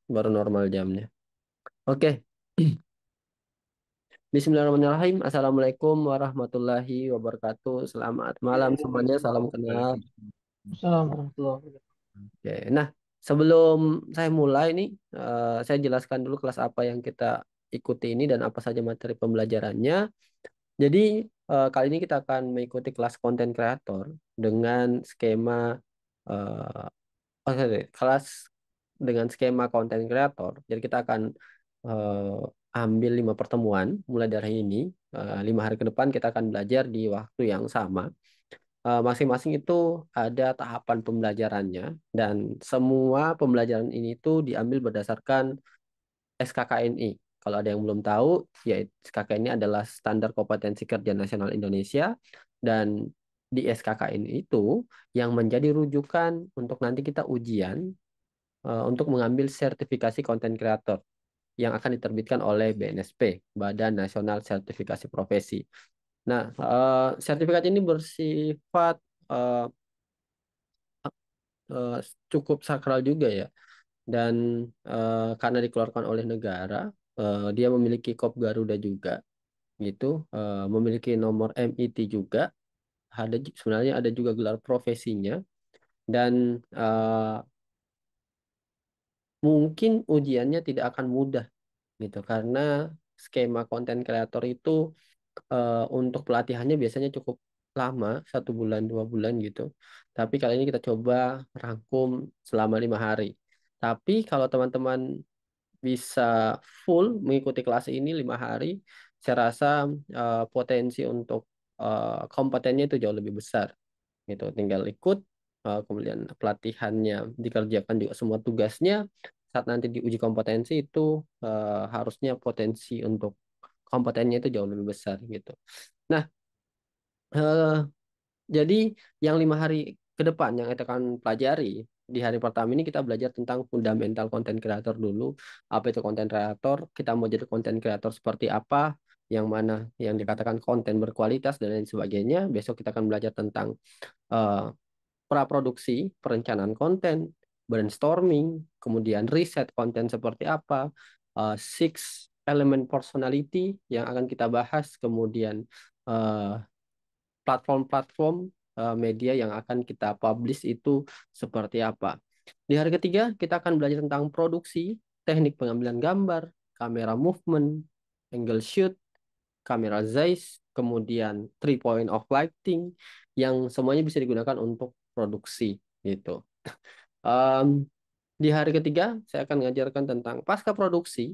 Baru normal jamnya. Oke. Bismillahirrahmanirrahim. Assalamualaikum warahmatullahi wabarakatuh. Selamat malam semuanya. Salam kenal. Assalamualaikum warahmatullahi wabarakatuh. Oke. Nah, sebelum saya mulai nih, saya jelaskan dulu kelas apa yang kita ikuti ini dan apa saja materi pembelajarannya. Jadi, kali ini kita akan mengikuti kelas konten kreator dengan skema kelas dengan skema konten kreator. Jadi kita akan ambil 5 pertemuan mulai dari ini. 5 hari ke depan kita akan belajar di waktu yang sama. Masing-masing itu ada tahapan pembelajarannya dan semua pembelajaran ini tuh diambil berdasarkan SKKNI. Kalau ada yang belum tahu, ya SKKNI adalah Standar Kompetensi Kerja Nasional Indonesia dan di SKKNI itu yang menjadi rujukan untuk nanti kita ujian untuk mengambil sertifikasi konten kreator yang akan diterbitkan oleh BNSP, Badan Nasional Sertifikasi Profesi. Nah, sertifikat ini bersifat eh, eh, cukup sakral juga ya, dan karena dikeluarkan oleh negara, dia memiliki kop Garuda juga, gitu, memiliki nomor MIT juga, sebenarnya ada juga gelar profesinya, dan mungkin ujiannya tidak akan mudah gitu karena skema konten kreator itu untuk pelatihannya biasanya cukup lama, 1 bulan 2 bulan gitu. Tapi kali ini kita coba rangkum selama 5 hari. Tapi kalau teman-teman bisa full mengikuti kelas ini 5 hari, saya rasa potensi untuk kompetennya itu jauh lebih besar gitu. Tinggal ikut, kemudian pelatihannya dikerjakan juga semua tugasnya. Saat nanti diuji kompetensi itu harusnya potensi untuk kompetennya itu jauh lebih besar gitu. Nah, eh, jadi yang 5 hari ke depan yang kita akan pelajari, di hari pertama ini kita belajar tentang fundamental konten kreator dulu. Apa itu konten kreator? Kita mau jadi konten kreator seperti apa? Yang mana yang dikatakan konten berkualitas dan lain sebagainya. Besok kita akan belajar tentang eh, praproduksi, perencanaan konten, brainstorming, kemudian riset konten seperti apa, six element personality yang akan kita bahas, kemudian eh, platform-platform media yang akan kita publish itu seperti apa. Di hari ketiga, kita akan belajar tentang produksi, teknik pengambilan gambar, kamera movement, angle shoot, kamera zeiss, kemudian 3 point of lighting, yang semuanya bisa digunakan untuk produksi gitu. Em, di hari ketiga, saya akan mengajarkan tentang pasca produksi,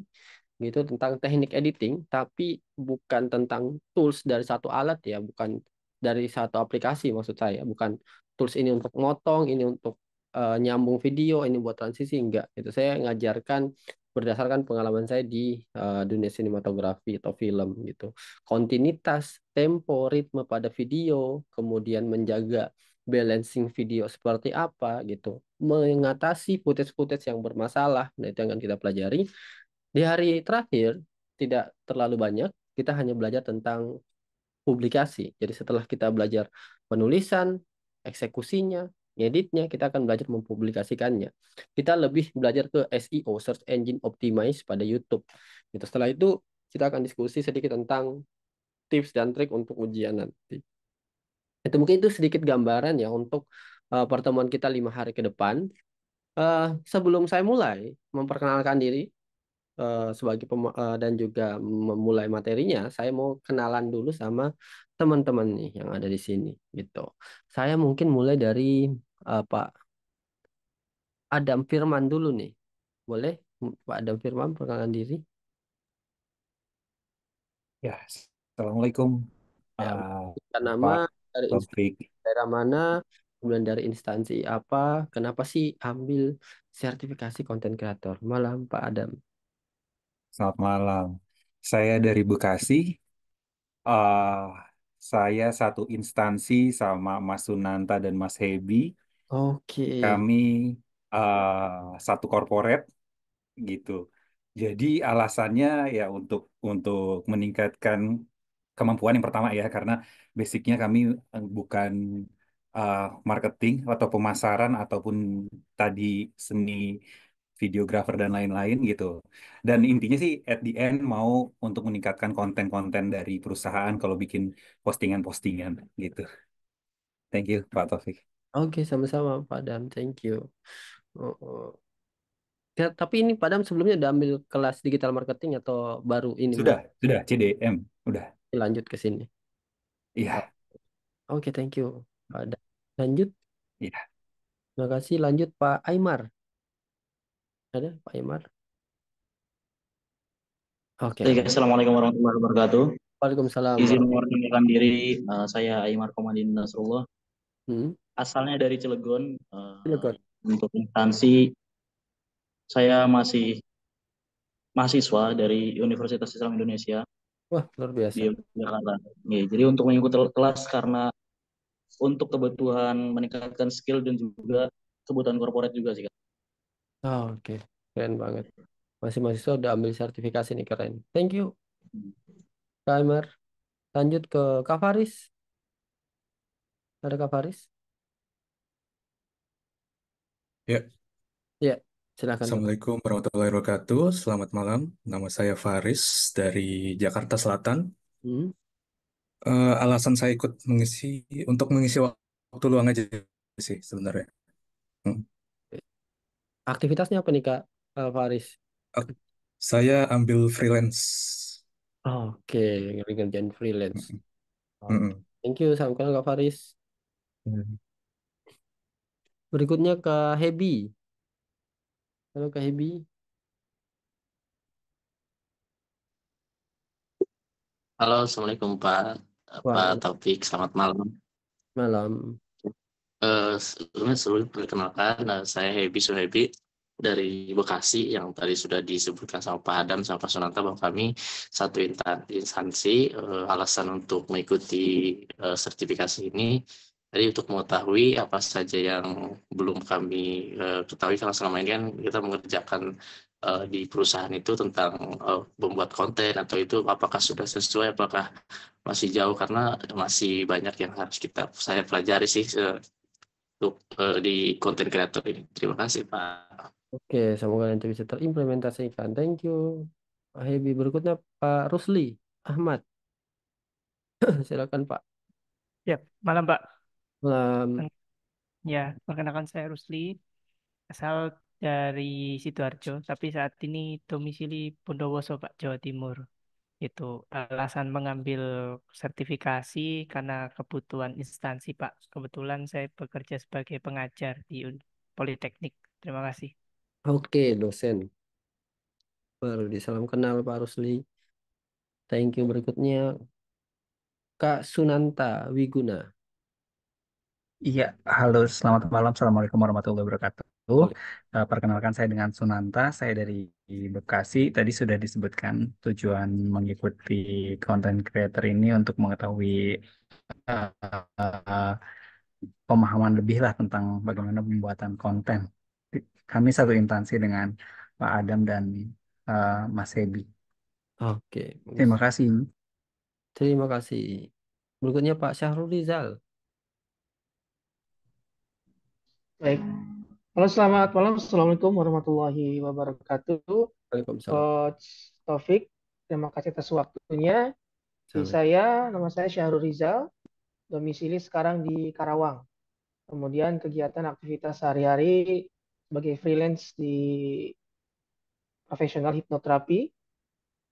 gitu, tentang teknik editing, tapi bukan tentang tools dari satu alat ya, bukan dari satu aplikasi maksud saya, bukan tools ini untuk motong, ini untuk nyambung video, ini buat transisi, enggak. Itu saya ngajarkan berdasarkan pengalaman saya di dunia sinematografi atau film gitu. Kontinuitas, tempo, ritme pada video, kemudian menjaga balancing video seperti apa gitu, mengatasi footage-footage yang bermasalah. Nah, itu yang akan kita pelajari. Di hari terakhir, tidak terlalu banyak, kita hanya belajar tentang publikasi. Jadi setelah kita belajar penulisan, eksekusinya, ngeditnya, kita akan belajar mempublikasikannya. Kita lebih belajar ke SEO, Search Engine Optimize pada YouTube. Gitu. Setelah itu, kita akan diskusi sedikit tentang tips dan trik untuk ujian nanti. Itu mungkin itu sedikit gambaran ya untuk pertemuan kita 5 hari ke depan. Sebelum saya mulai memperkenalkan diri sebagai dan juga memulai materinya, saya mau kenalan dulu sama teman-teman nih yang ada di sini gitu. Saya mungkin mulai dari Pak Adam Firman dulu nih. Boleh Pak Adam Firman perkenalkan diri? Ya, Assalamualaikum, Ya, uh, bukan nama, Pak dari Taufik. daerah mana, kemudian dari instansi apa, kenapa sih ambil sertifikasi konten kreator? Malam Pak Adam. Selamat malam. Saya dari Bekasi. Uh, saya satu instansi sama Mas Sunanta dan Mas Hebi. Oke. Kami satu corporate gitu. Jadi alasannya ya untuk meningkatkan kemampuan yang pertama ya, karena basicnya kami bukan uh, marketing atau pemasaran ataupun tadi seni videographer dan lain-lain gitu. Dan intinya sih at the end mau untuk meningkatkan konten-konten dari perusahaan kalau bikin postingan-postingan gitu. Thank you, Pak Taufik. Oke, sama-sama Pak Adam. Thank you. Oh, oh. Ya, tapi ini Pak Adam sebelumnya udah ambil kelas digital marketing atau baru ini mau Sudah, CDM, udah. lanjut ke sini? Oh, Iya, oke, thank you Pak Adam. Lanjut. iya. Terima kasih. Lanjut Pak Aymar. Ada Pak Aymar? Oke, Baik, aman. Assalamualaikum warahmatullahi wabarakatuh. Waalaikumsalam Izin warahmatullahi. memperkenalkan diri, saya Aimar Komadin Nasrullah, Hmm, asalnya dari Cilegon. silakan. Untuk instansi, saya masih mahasiswa dari Universitas Islam Indonesia Wah, luar biasa. di Yogyakarta. Ya, jadi untuk mengikuti kelas karena untuk kebutuhan meningkatkan skill dan juga kebutuhan korporat juga sih, Kak. Oh, oke, keren banget. Masih mahasiswa udah ambil sertifikasi nih, keren. Thank you, Kak Aymar. Lanjut ke Kak Faris. Ada Kak Faris? Ya, Ya, silakan Kak. Assalamualaikum warahmatullahi wabarakatuh. Selamat malam. Nama saya Faris dari Jakarta Selatan. Hmm. Alasan saya ikut untuk mengisi waktu luang aja sih sebenarnya. Hmm. Aktivitasnya apa nih Kak Faris? Ak- Saya ambil freelance. Oke, ngerjain freelance. Hmm. Oke. Hmm. Thank you, salam kenal Kak Faris. Hmm. Berikutnya ke Hebi. Halo Kak Hebi, Halo, Assalamualaikum Pak wah Taufik. Selamat malam. malam. Sebelum perkenalkan, saya Hebi Suhebi dari Bekasi yang tadi sudah disebutkan sama Pak Adam sama Pak Sunanta bahwa kami satu instansi. Alasan untuk mengikuti sertifikasi ini tadi untuk mengetahui apa saja yang belum kami ketahui karena selama ini kan kita mengerjakan di perusahaan itu tentang membuat konten atau itu apakah sudah sesuai, apakah masih jauh karena masih banyak yang harus saya pelajari sih untuk di konten kreator ini. Terima kasih Pak. Oke, semoga nanti bisa terimplementasikan. Thank you, Pak Hebi. Berikutnya Pak Rusli Ahmad. Silakan Pak. Ya, malam Pak. Malam. Ya, perkenalkan saya Rusli, asal dari Sidoarjo, tapi saat ini domisili Bondowoso, Pak, Jawa Timur. Itu alasan mengambil sertifikasi karena kebutuhan instansi, Pak. Kebetulan saya bekerja sebagai pengajar di Politeknik. Terima kasih. Oke, dosen. Baru disalam kenal Pak Rusli. Thank you. Berikutnya Kak Sunanta Wiguna. Iya, halo, selamat malam. Assalamualaikum warahmatullahi wabarakatuh. Boleh. Perkenalkan saya dengan Sunanta, saya dari Bekasi. Tadi sudah disebutkan tujuan mengikuti content creator ini untuk mengetahui eh, pemahaman lebih lah tentang bagaimana pembuatan konten. Kami satu instansi dengan Pak Adam dan Mas Hebi. Oke, Terima kasih. terima kasih. Berikutnya Pak Syahrul Rizal. Baik. Halo, selamat malam. Assalamualaikum warahmatullahi wabarakatuh. Waalaikumsalam. Coach Taufik, terima kasih atas waktunya. Sama. Nama saya Syahrul Rizal, domisili sekarang di Karawang. Kemudian kegiatan aktivitas sehari-hari sebagai freelance di profesional hipnoterapi,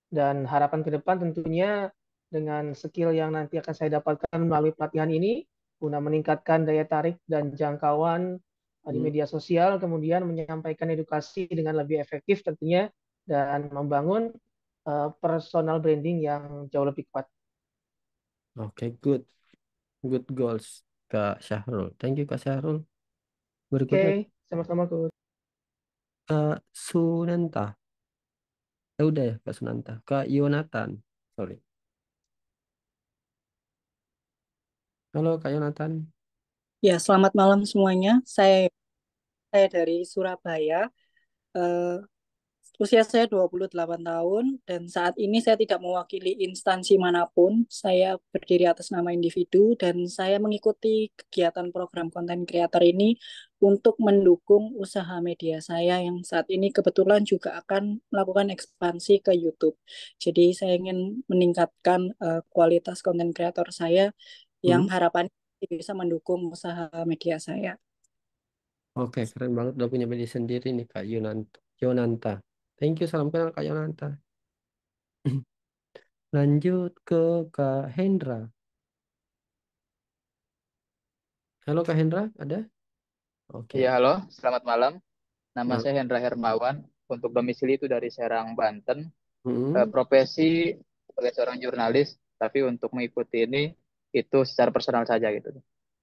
dan harapan ke depan tentunya dengan skill yang nanti akan saya dapatkan melalui pelatihan ini, guna meningkatkan daya tarik dan jangkauan di Hmm, media sosial, kemudian menyampaikan edukasi dengan lebih efektif tentunya, dan membangun personal branding yang jauh lebih kuat. Oke, good. Good goals, Kak Syahrul. Thank you, Kak Syahrul. Oke, Berikutnya sama-sama Coach. Kak Sunanta. Udah ya, Kak Sunanta. Kak Yonatan. Sorry. Halo, Kak Yonatan. Ya, selamat malam semuanya. Saya dari Surabaya. Eh, Usia saya 28 tahun dan saat ini saya tidak mewakili instansi manapun. Saya berdiri atas nama individu dan saya mengikuti kegiatan program konten kreator ini untuk mendukung usaha media saya yang saat ini kebetulan juga akan melakukan ekspansi ke YouTube. Jadi saya ingin meningkatkan kualitas konten kreator saya yang Hmm. harapannya bisa mendukung usaha media saya. Oke, keren banget udah punya media sendiri nih Kak Yonanta. Thank you, salam kenal Kak Yonanta. Lanjut ke Kak Hendra. Halo Kak Hendra, ada? Oke. Iya, halo, selamat malam. Nama Mal- saya Hendra Hermawan. Untuk domisili itu dari Serang, Banten. Hmm. Profesi sebagai seorang jurnalis, tapi untuk mengikuti ini itu secara personal saja gitu.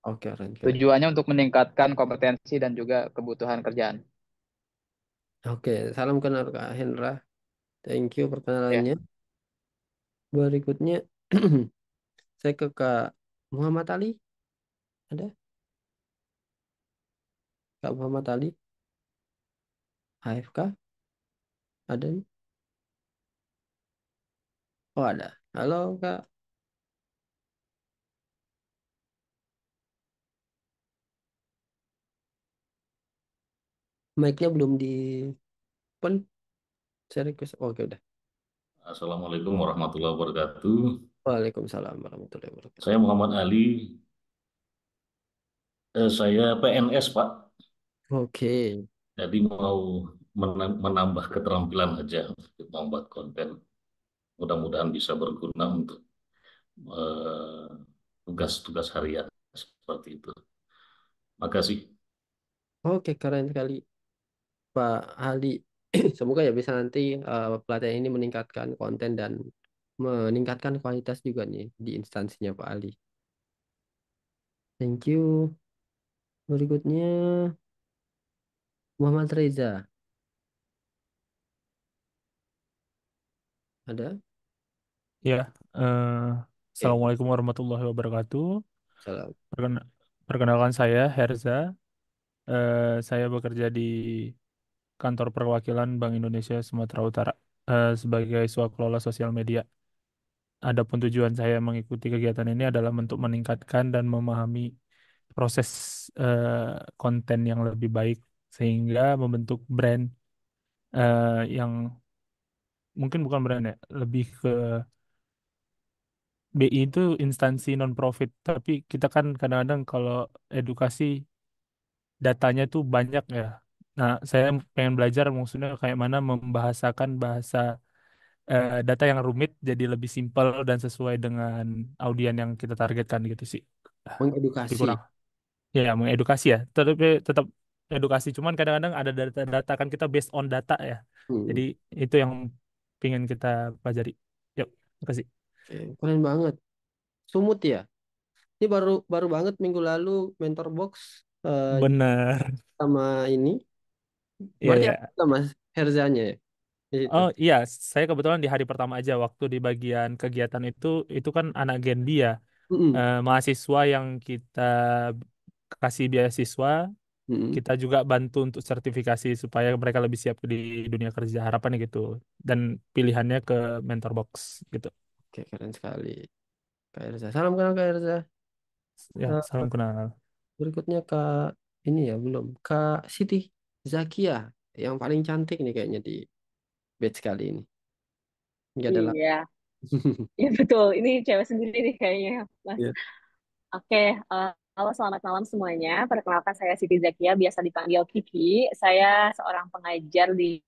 Oke, keren, keren. Tujuannya untuk meningkatkan kompetensi dan juga kebutuhan kerjaan. Oke, salam kenal Kak Hendra. Thank you Ya, perkenalannya. Berikutnya saya ke Kak Muhammad Ali. Ada? Kak Muhammad Ali, AFK? Ada nih? Oh, ada. Halo Kak. Mic-nya belum di open. Saya request. Oke, udah. Assalamualaikum warahmatullahi wabarakatuh. Waalaikumsalam warahmatullahi wabarakatuh. Saya Muhammad Ali. Saya PNS, Pak. Oke. Jadi mau menambah keterampilan aja untuk membuat konten. Mudah-mudahan bisa berguna untuk eh, tugas-tugas harian seperti itu. Makasih. Oke, keren sekali Pak Ali. Semoga ya bisa nanti pelatihan ini meningkatkan konten dan meningkatkan kualitas juga nih di instansinya Pak Ali. Thank you. Berikutnya Muhammad Reza. Ada? Ya, eh, Oke, Assalamualaikum warahmatullahi wabarakatuh. salam. Perken- Perkenalkan saya Herza. Saya bekerja di kantor perwakilan Bank Indonesia Sumatera Utara sebagai swaklola sosial media. Adapun tujuan saya mengikuti kegiatan ini adalah untuk meningkatkan dan memahami proses konten yang lebih baik sehingga membentuk brand yang mungkin bukan brand ya, lebih ke BI itu instansi non profit, tapi kita kan kadang-kadang kalau edukasi datanya tuh banyak ya. Nah, saya pengen belajar maksudnya kayak mana membahasakan bahasa data yang rumit jadi lebih simpel dan sesuai dengan audien yang kita targetkan gitu sih. Ah, Lebih Mengedukasi. kurang. Ya, mengedukasi ya. Tetap edukasi, cuman kadang-kadang ada data kan kita based on data ya. Hmm. Jadi itu yang pengen kita pelajari. Yuk, makasih. Oke, keren banget. Sumut ya. Ini baru baru banget minggu lalu mentor box eh, Bener. sama ini. Iya, Berarti ya. ada Mas Herzanya ya di situ. Oh iya, saya kebetulan di hari pertama aja waktu di bagian kegiatan itu kan anak Genbi ya, Mm-mm. mahasiswa yang kita kasih beasiswa, Mm-mm. kita juga bantu untuk sertifikasi supaya mereka lebih siap di dunia kerja, harapannya gitu. Dan pilihannya ke mentor box gitu. Oke, keren sekali. Kak Erza. Salam kenal Kak Erza. Ya, Eh, salam kenal. berikutnya Kak ini ya belum. Kak Siti Zakia yang paling cantik nih kayaknya di batch kali ini. Ini adalah Iya, ya betul. Ini cewek sendiri nih kayaknya, Mas. ya. Oke, halo selamat malam semuanya. Perkenalkan saya Siti Zakia, biasa dipanggil Kiki. Saya seorang pengajar di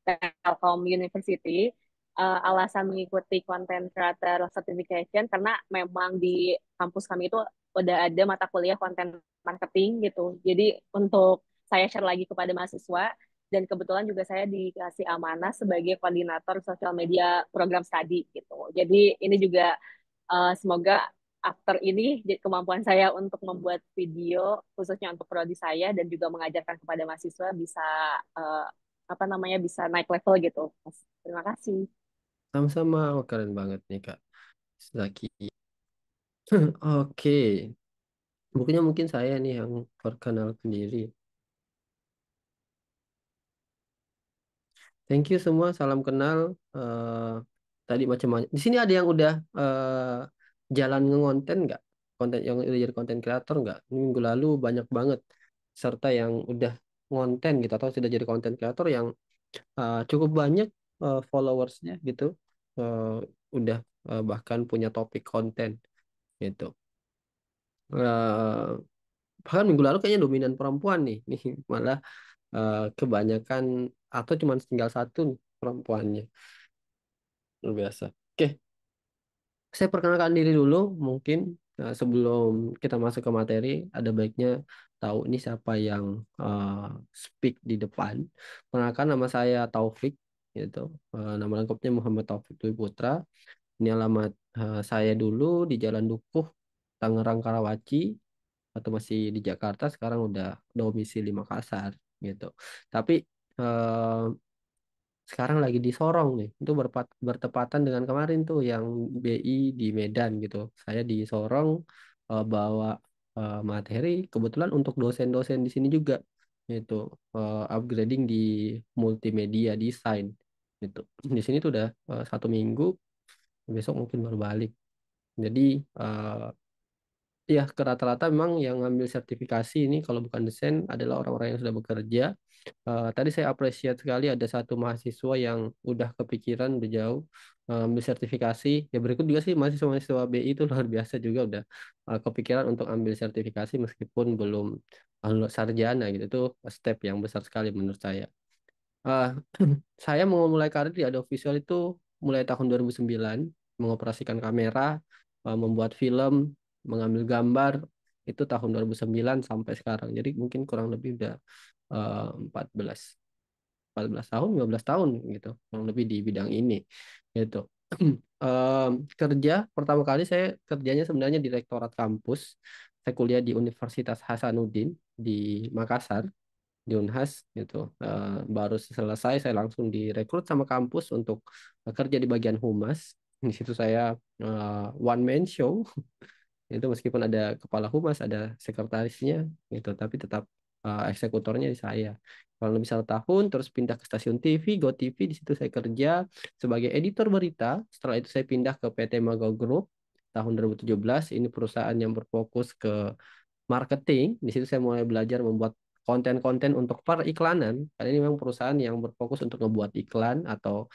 Telkom University. Alasan mengikuti Content Creator Certification karena memang di kampus kami itu udah ada mata kuliah konten marketing gitu. Jadi untuk saya share lagi kepada mahasiswa dan kebetulan juga saya dikasih amanah sebagai koordinator sosial media program studi gitu. Jadi ini juga semoga after ini kemampuan saya untuk membuat video khususnya untuk prodi saya dan juga mengajarkan kepada mahasiswa bisa uh, apa namanya bisa naik level gitu. Mas. Terima kasih. Sama-sama. Oh, keren banget nih Kak Zaki. Oke. Bukunya mungkin saya nih yang perkenalkan diri. Thank you semua, salam kenal. Eh, tadi macam-macam. Di sini ada yang udah jalan ngonten nggak? Konten yang udah jadi konten kreator nggak? Minggu lalu banyak banget. peserta yang udah konten gitu atau sudah jadi konten kreator yang cukup banyak followersnya gitu, Eh, udah bahkan punya topik konten gitu. Eh, Bahkan minggu lalu kayaknya dominan perempuan nih, nih malah kebanyakan atau cuma tinggal satu nih perempuannya, luar biasa. Oke, saya perkenalkan diri dulu mungkin sebelum kita masuk ke materi, ada baiknya tahu ini siapa yang speak di depan. Perkenalkan, nama saya Taufik, gitu. Nama lengkapnya Muhammad Taufik Dwi Putra. Ini alamat saya dulu di Jalan Dukuh, Tangerang Karawaci, atau masih di Jakarta. Sekarang udah domisili Makassar, gitu. Tapi eh, sekarang lagi di Sorong nih. Itu bertepatan dengan kemarin tuh yang BI di Medan gitu. Saya di Sorong bawa materi kebetulan untuk dosen-dosen di sini juga itu upgrading di multimedia design gitu. Di sini tuh udah 1 minggu, besok mungkin baru balik. Jadi eh, ya ke rata-rata memang yang ngambil sertifikasi ini kalau bukan desain adalah orang-orang yang sudah bekerja. Tadi saya appreciate sekali ada satu mahasiswa yang udah kepikiran udah jauh ambil sertifikasi. Ya berikut juga sih mahasiswa-mahasiswa BI itu luar biasa juga udah kepikiran untuk ambil sertifikasi meskipun belum lulus sarjana gitu. Itu step yang besar sekali menurut saya. Eh, saya mau mulai karir di audiovisual itu mulai tahun 2009, mengoperasikan kamera, membuat film, mengambil gambar itu tahun 2009 sampai sekarang. Jadi mungkin kurang lebih udah 14 14 tahun, 15 tahun gitu, kurang lebih di bidang ini gitu. Kerja pertama kali saya kerjanya sebenarnya di rektorat kampus. Saya kuliah di Universitas Hasanuddin di Makassar, di Unhas gitu. Baru selesai saya langsung direkrut sama kampus untuk kerja di bagian humas. Di situ saya one man show itu meskipun ada kepala humas, ada sekretarisnya gitu, tapi tetap eksekutornya di saya. Kalau lebih 1 tahun, terus pindah ke stasiun TV, Go TV. Di situ saya kerja sebagai editor berita. Setelah itu saya pindah ke PT Mago Group tahun 2017. Ini perusahaan yang berfokus ke marketing. Di situ saya mulai belajar membuat konten-konten untuk periklanan. Karena ini memang perusahaan yang berfokus untuk membuat iklan atau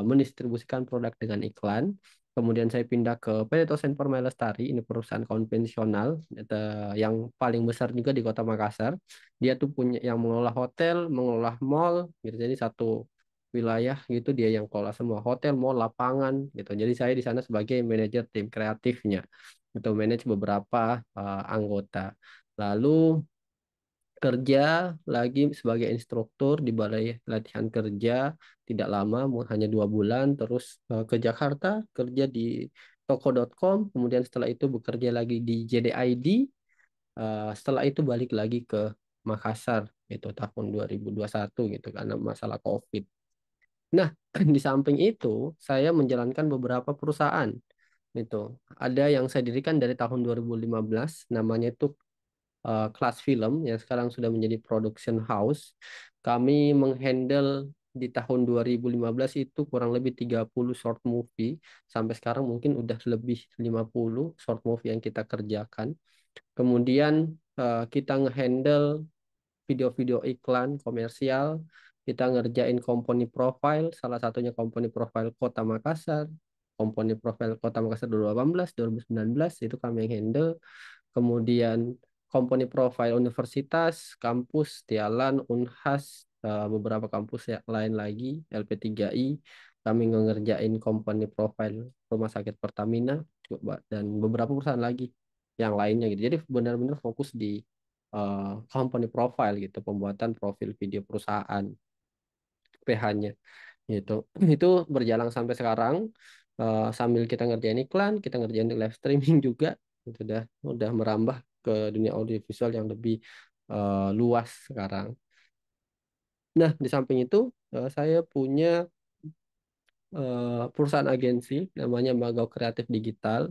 mendistribusikan produk dengan iklan. Kemudian saya pindah ke PT Tosen Permai Lestari, ini perusahaan konvensional yang paling besar juga di Kota Makassar. Dia tuh punya yang mengelola hotel, mengelola mall, gitu. Jadi satu wilayah gitu dia yang kelola semua hotel, mall, lapangan, gitu. Jadi saya di sana sebagai manajer tim kreatifnya atau manage beberapa anggota. Lalu kerja lagi sebagai instruktur di Balai Latihan Kerja tidak lama, hanya 2 bulan, terus ke Jakarta kerja di toko.com, kemudian setelah itu bekerja lagi di JDID, setelah itu balik lagi ke Makassar itu tahun 2021 gitu karena masalah COVID. Nah, di samping itu saya menjalankan beberapa perusahaan itu. Ada yang saya dirikan dari tahun 2015, namanya itu Kelas Film yang sekarang sudah menjadi production house. Kami menghandle di tahun 2015 itu kurang lebih 30 short movie. Sampai sekarang mungkin udah lebih 50 short movie yang kita kerjakan. Kemudian kita ngehandle video-video iklan komersial, kita ngerjain company profile, salah satunya company profile Kota Makassar, company profile Kota Makassar 2018, 2019 itu kami yang handle. Kemudian company profile universitas, kampus, Tialan, Unhas, beberapa kampus ya, lain lagi, LP3I, kami ngerjain company profile Rumah Sakit Pertamina, dan beberapa perusahaan lagi yang lainnya gitu. Jadi benar-benar fokus di company profile gitu, pembuatan profil video perusahaan, PH-nya gitu. Itu berjalan sampai sekarang sambil kita ngerjain iklan, kita ngerjain live streaming juga. Itu udah merambah ke dunia audiovisual yang lebih luas sekarang. Nah, di samping itu saya punya perusahaan agensi namanya Magau Kreatif Digital.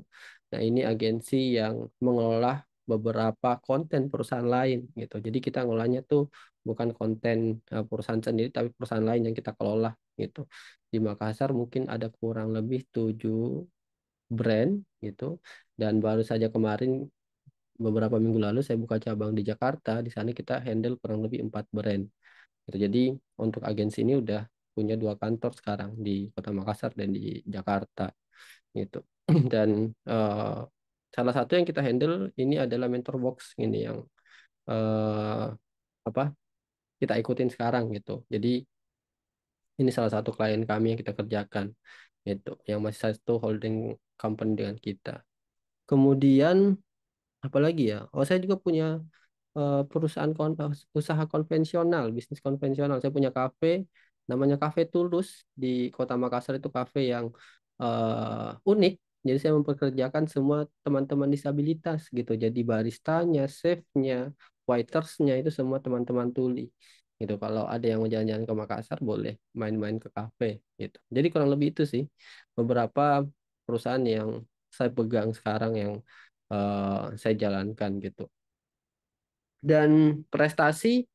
Nah, ini agensi yang mengelola beberapa konten perusahaan lain gitu. Jadi kita ngelolanya tuh bukan konten perusahaan sendiri, tapi perusahaan lain yang kita kelola gitu. Di Makassar mungkin ada kurang lebih 7 brand gitu. Dan baru saja kemarin beberapa minggu lalu saya buka cabang di Jakarta. Di sana kita handle kurang lebih 4 brand. Gitu. Jadi untuk agensi ini udah punya 2 kantor sekarang di Kota Makassar dan di Jakarta gitu. Dan eh, salah satu yang kita handle ini adalah Mentor Box ini yang eh, apa kita ikutin sekarang gitu. Jadi ini salah satu klien kami yang kita kerjakan gitu, yang masih satu holding company dengan kita. Kemudian apalagi ya? Oh, saya juga punya usaha konvensional, bisnis konvensional. Saya punya kafe, namanya Cafe Tulus di Kota Makassar. Itu kafe yang unik. Jadi saya mempekerjakan semua teman-teman disabilitas gitu. Jadi baristanya, chefnya, waitersnya itu semua teman-teman tuli. Gitu. Kalau ada yang mau jalan-jalan ke Makassar, boleh main-main ke kafe gitu. Jadi kurang lebih itu sih beberapa perusahaan yang saya pegang sekarang yang saya jalankan gitu. Dan prestasi,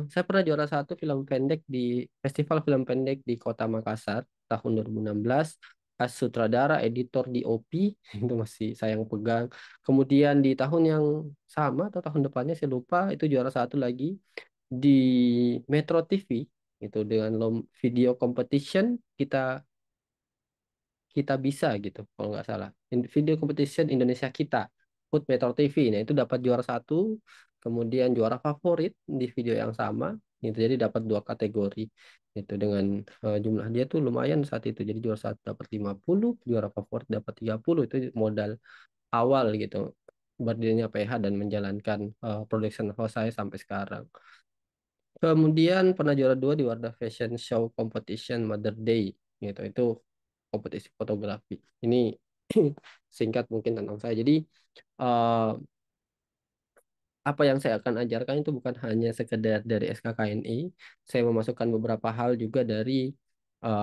saya pernah juara satu film pendek di Festival Film Pendek di Kota Makassar tahun 2016 as sutradara, editor, DOP itu masih saya yang pegang. Kemudian di tahun yang sama atau tahun depannya saya lupa itu juara satu lagi di Metro TV itu dengan video competition kita kita bisa gitu kalau nggak salah. Video competition Indonesia kita Food Metro TV, nah itu dapat juara satu, kemudian juara favorit di video yang sama gitu. Jadi dapat 2 kategori itu dengan jumlah dia tuh lumayan saat itu. Jadi juara satu dapat 50, juara favorit dapat 30. Itu modal awal gitu berdirinya PH dan menjalankan production house saya sampai sekarang. Kemudian pernah juara 2 di Wardah Fashion Show Competition Mother Day gitu. Itu kompetisi fotografi. Ini singkat mungkin tentang saya. Jadi eh, apa yang saya akan ajarkan itu bukan hanya sekedar dari SKKNI. Saya memasukkan beberapa hal juga dari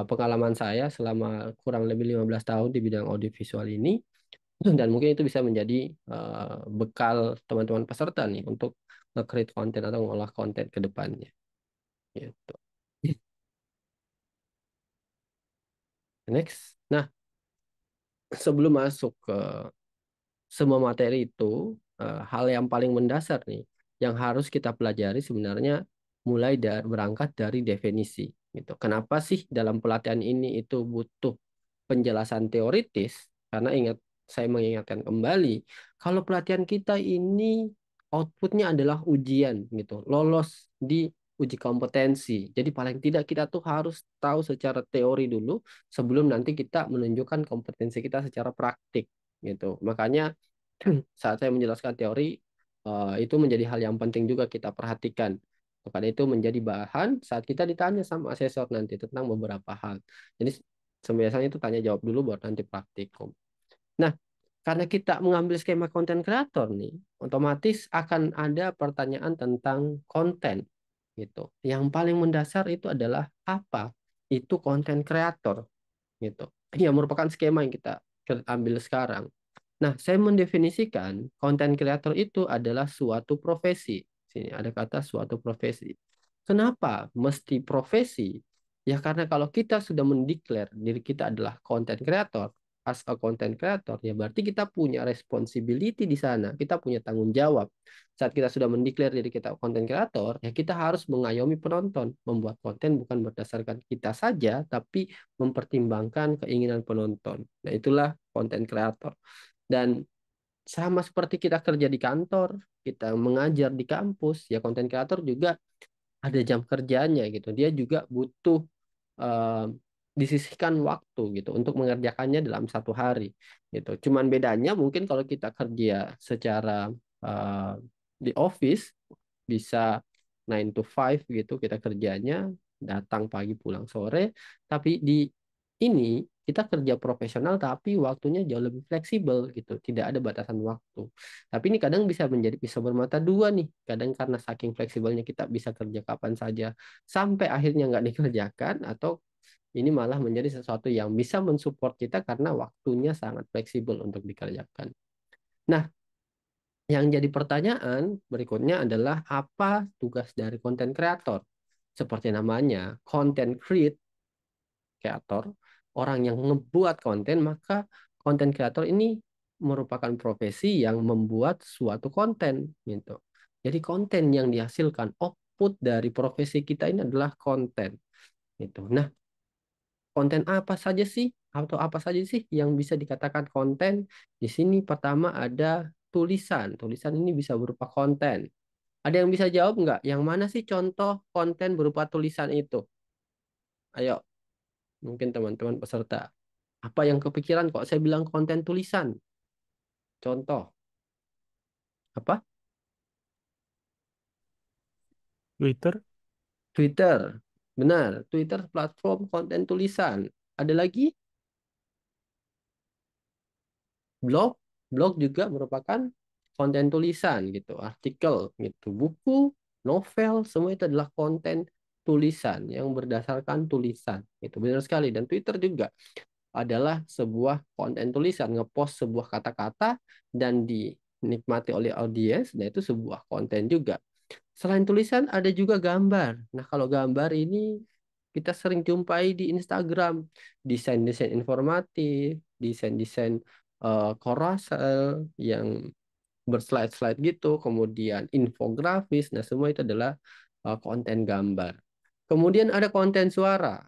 pengalaman saya selama kurang lebih 15 tahun di bidang audiovisual ini. Dan mungkin itu bisa menjadi bekal teman-teman peserta nih untuk nge-create konten atau ngolah konten ke depannya. Gitu. Next. Nah, sebelum masuk ke semua materi itu, hal yang paling mendasar nih yang harus kita pelajari sebenarnya mulai berangkat dari definisi gitu. Kenapa sih dalam pelatihan ini itu butuh penjelasan teoritis? Karena saya mengingatkan kembali kalau pelatihan kita ini outputnya adalah ujian gitu, lolos di uji kompetensi. Jadi paling tidak kita tuh harus tahu secara teori dulu sebelum nanti kita menunjukkan kompetensi kita secara praktik gitu. Makanya saat saya menjelaskan teori, itu menjadi hal yang penting juga kita perhatikan. Karena itu menjadi bahan saat kita ditanya sama asesor nanti tentang beberapa hal. Jadi biasanya itu tanya jawab dulu baru nanti praktikum. Nah, karena kita mengambil skema konten kreator nih, otomatis akan ada pertanyaan tentang konten gitu. Yang paling mendasar itu adalah apa itu konten kreator gitu. Yang merupakan skema yang kita ambil sekarang. Nah, saya mendefinisikan konten kreator itu adalah suatu profesi. Sini ada kata suatu profesi. Kenapa mesti profesi? Ya karena kalau kita sudah mendeklar diri kita adalah konten kreator, as a content creator, ya berarti kita punya responsibility di sana, kita punya tanggung jawab. Saat kita sudah mendeklar diri kita konten kreator, ya kita harus mengayomi penonton, membuat konten bukan berdasarkan kita saja, tapi mempertimbangkan keinginan penonton. Nah, itulah konten kreator. Dan sama seperti kita kerja di kantor, kita mengajar di kampus, ya konten kreator juga ada jam kerjanya gitu. Dia juga butuh eh, disisihkan waktu gitu untuk mengerjakannya dalam satu hari gitu. Cuman bedanya mungkin kalau kita kerja secara eh, di office bisa 9 to 5 gitu kita kerjanya datang pagi pulang sore, tapi di ini kita kerja profesional tapi waktunya jauh lebih fleksibel gitu, tidak ada batasan waktu. Tapi ini kadang bisa menjadi pisau bermata dua nih. Kadang karena saking fleksibelnya kita bisa kerja kapan saja sampai akhirnya nggak dikerjakan, atau ini malah menjadi sesuatu yang bisa mensupport kita karena waktunya sangat fleksibel untuk dikerjakan. Nah, yang jadi pertanyaan berikutnya adalah apa tugas dari konten kreator? Seperti namanya, content creator, orang yang ngebuat konten, maka konten kreator ini merupakan profesi yang membuat suatu konten gitu. Jadi konten yang dihasilkan output dari profesi kita ini adalah konten gitu. Nah, konten apa saja sih atau apa saja sih yang bisa dikatakan konten? Di sini pertama ada tulisan. Tulisan ini bisa berupa konten. Ada yang bisa jawab nggak? Yang mana sih contoh konten berupa tulisan itu? Ayo, mungkin teman-teman peserta. Apa yang kepikiran kok saya bilang konten tulisan? Contoh, apa? Twitter. Twitter. Benar, Twitter platform konten tulisan. Ada lagi? Blog. Blog juga merupakan konten tulisan gitu, artikel gitu, buku, novel, semua itu adalah konten tulisan yang berdasarkan tulisan. Itu benar sekali. Dan Twitter juga adalah sebuah konten tulisan, ngepost sebuah kata-kata dan dinikmati oleh audiens, dan itu sebuah konten juga. Selain tulisan ada juga gambar. Nah, kalau gambar ini kita sering jumpai di Instagram, desain-desain informatif, desain-desain carousel yang berslide-slide gitu, kemudian infografis. Nah, semua itu adalah konten gambar. Kemudian ada konten suara.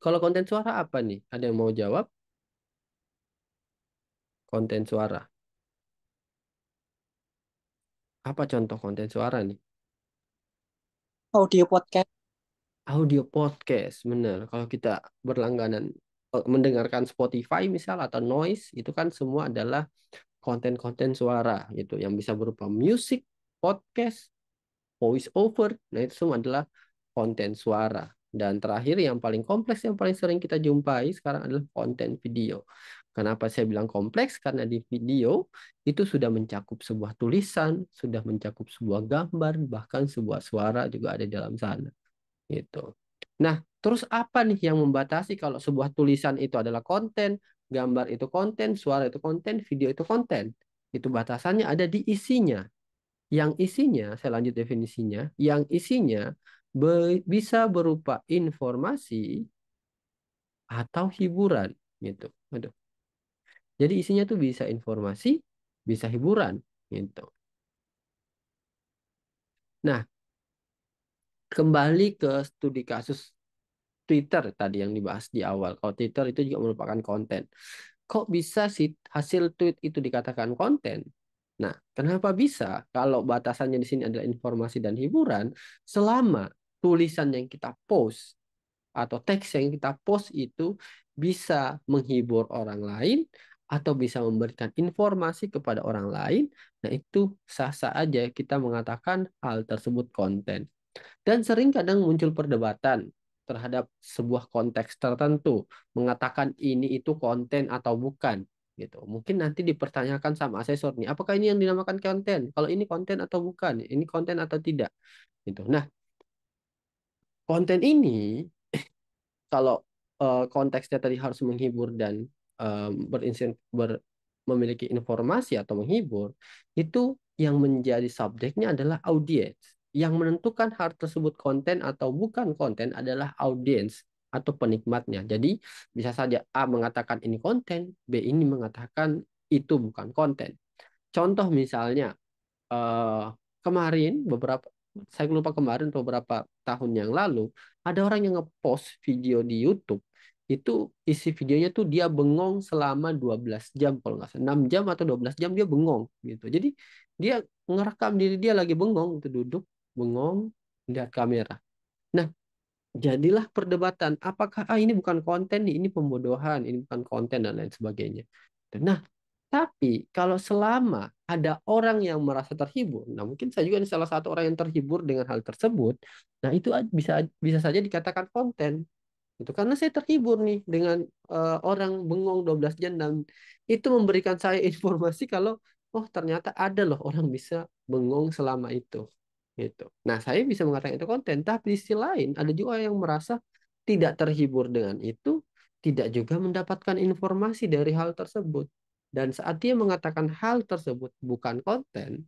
Kalau konten suara apa nih? Ada yang mau jawab? Konten suara. Apa contoh konten suara nih? Audio podcast. Audio podcast, benar. Kalau kita berlangganan mendengarkan Spotify misal atau Noise, itu kan semua adalah konten-konten suara gitu yang bisa berupa musik, podcast, voice over. Nah, itu semua adalah konten suara. Dan terakhir yang paling kompleks yang paling sering kita jumpai sekarang adalah konten video. Kenapa saya bilang kompleks? Karena di video itu sudah mencakup sebuah tulisan, sudah mencakup sebuah gambar, bahkan sebuah suara juga ada di dalam sana. Gitu. Nah, terus apa nih yang membatasi kalau sebuah tulisan itu adalah konten, gambar itu konten, suara itu konten, video itu konten? Itu batasannya ada di isinya. Yang isinya, saya lanjut definisinya, yang isinya bisa berupa informasi atau hiburan gitu. Aduh. Jadi isinya tuh bisa informasi, bisa hiburan gitu. Nah, kembali ke studi kasus Twitter tadi yang dibahas di awal. Kalau Twitter itu juga merupakan konten. Kok bisa sih hasil tweet itu dikatakan konten? Nah, kenapa bisa? Kalau batasannya di sini adalah informasi dan hiburan, selama tulisan yang kita post atau teks yang kita post itu bisa menghibur orang lain atau bisa memberikan informasi kepada orang lain, nah itu sah-sah aja kita mengatakan hal tersebut konten. Dan sering kadang muncul perdebatan terhadap sebuah konteks tertentu, mengatakan ini itu konten atau bukan gitu. Mungkin nanti dipertanyakan sama asesor nih, apakah ini yang dinamakan konten? Kalau ini konten atau bukan? Ini konten atau tidak? Gitu. Nah, konten ini kalau konteksnya tadi harus menghibur dan memiliki informasi atau menghibur, itu yang menjadi subjeknya adalah audiens. Yang menentukan hal tersebut konten atau bukan konten adalah audiens atau penikmatnya. Jadi bisa saja A mengatakan ini konten, B ini mengatakan itu bukan konten. Contoh misalnya eh, kemarin beberapa saya lupa kemarin atau beberapa tahun yang lalu ada orang yang ngepost video di YouTube, itu isi videonya tuh dia bengong selama 12 jam kalau nggak salah 6 jam atau 12 jam dia bengong gitu. Jadi dia ngerekam diri dia lagi bengong itu duduk bengong lihat kamera. Nah, jadilah perdebatan apakah ini bukan konten nih, ini pembodohan, ini bukan konten dan lain sebagainya. Nah, tapi kalau selama ada orang yang merasa terhibur, nah mungkin saya juga ini salah satu orang yang terhibur dengan hal tersebut, nah itu bisa bisa saja dikatakan konten. Itu karena saya terhibur nih dengan orang bengong 12 jam dan itu memberikan saya informasi kalau oh ternyata ada loh orang bisa bengong selama itu. Gitu. Nah, saya bisa mengatakan itu konten, tapi di sisi lain ada juga yang merasa tidak terhibur dengan itu, tidak juga mendapatkan informasi dari hal tersebut. Dan saat dia mengatakan hal tersebut bukan konten,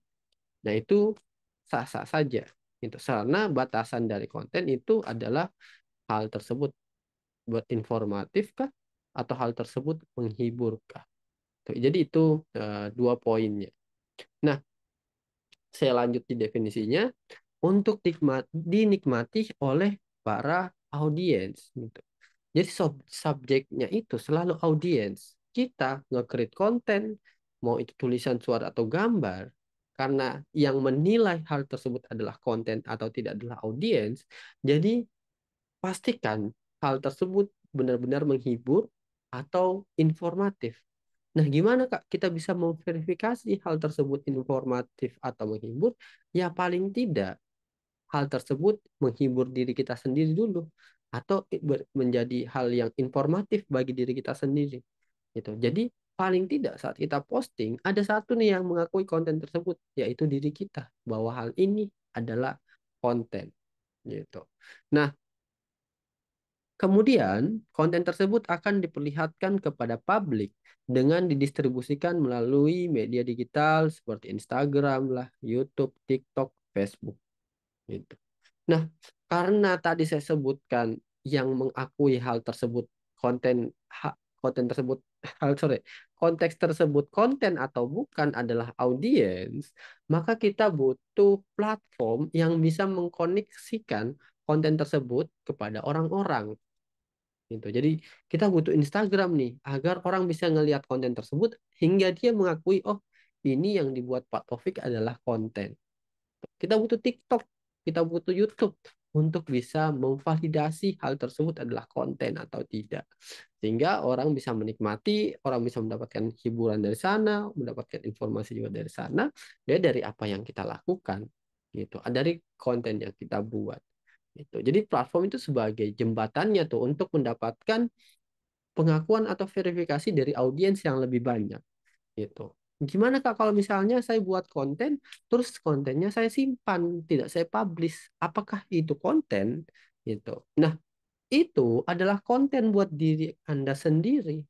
nah itu sah-sah saja. Itu karena batasan dari konten itu adalah hal tersebut buat informatif kah atau hal tersebut menghibur kah? Jadi itu dua poinnya. Nah, saya lanjut di definisinya untuk dinikmati oleh para audiens gitu. Jadi subjeknya itu selalu audiens. Kita nge-create konten, mau itu tulisan, suara, atau gambar, karena yang menilai hal tersebut adalah konten atau tidak adalah audiens, jadi pastikan hal tersebut benar-benar menghibur atau informatif. Nah, gimana Kak kita bisa memverifikasi hal tersebut informatif atau menghibur? Ya paling tidak hal tersebut menghibur diri kita sendiri dulu atau menjadi hal yang informatif bagi diri kita sendiri gitu. Jadi paling tidak saat kita posting ada satu nih yang mengakui konten tersebut, yaitu diri kita, bahwa hal ini adalah konten gitu. Nah, kemudian konten tersebut akan diperlihatkan kepada publik dengan didistribusikan melalui media digital seperti Instagram lah, YouTube, TikTok, Facebook gitu. Nah, karena tadi saya sebutkan yang mengakui hal tersebut konten konten tersebut konteks tersebut konten atau bukan adalah audiens, maka kita butuh platform yang bisa mengkoneksikan konten tersebut kepada orang-orang gitu. Jadi kita butuh Instagram nih agar orang bisa ngelihat konten tersebut hingga dia mengakui, oh ini yang dibuat Pak Taufik adalah konten. Kita butuh TikTok, kita butuh YouTube untuk bisa memvalidasi hal tersebut adalah konten atau tidak. Sehingga orang bisa menikmati, orang bisa mendapatkan hiburan dari sana, mendapatkan informasi juga dari sana, ya dari apa yang kita lakukan gitu, dari konten yang kita buat. Gitu. Jadi platform itu sebagai jembatannya tuh untuk mendapatkan pengakuan atau verifikasi dari audiens yang lebih banyak gitu. Gimana Kak kalau misalnya saya buat konten, terus kontennya saya simpan, tidak saya publish, apakah itu konten? Gitu. Nah, itu adalah konten buat diri Anda sendiri.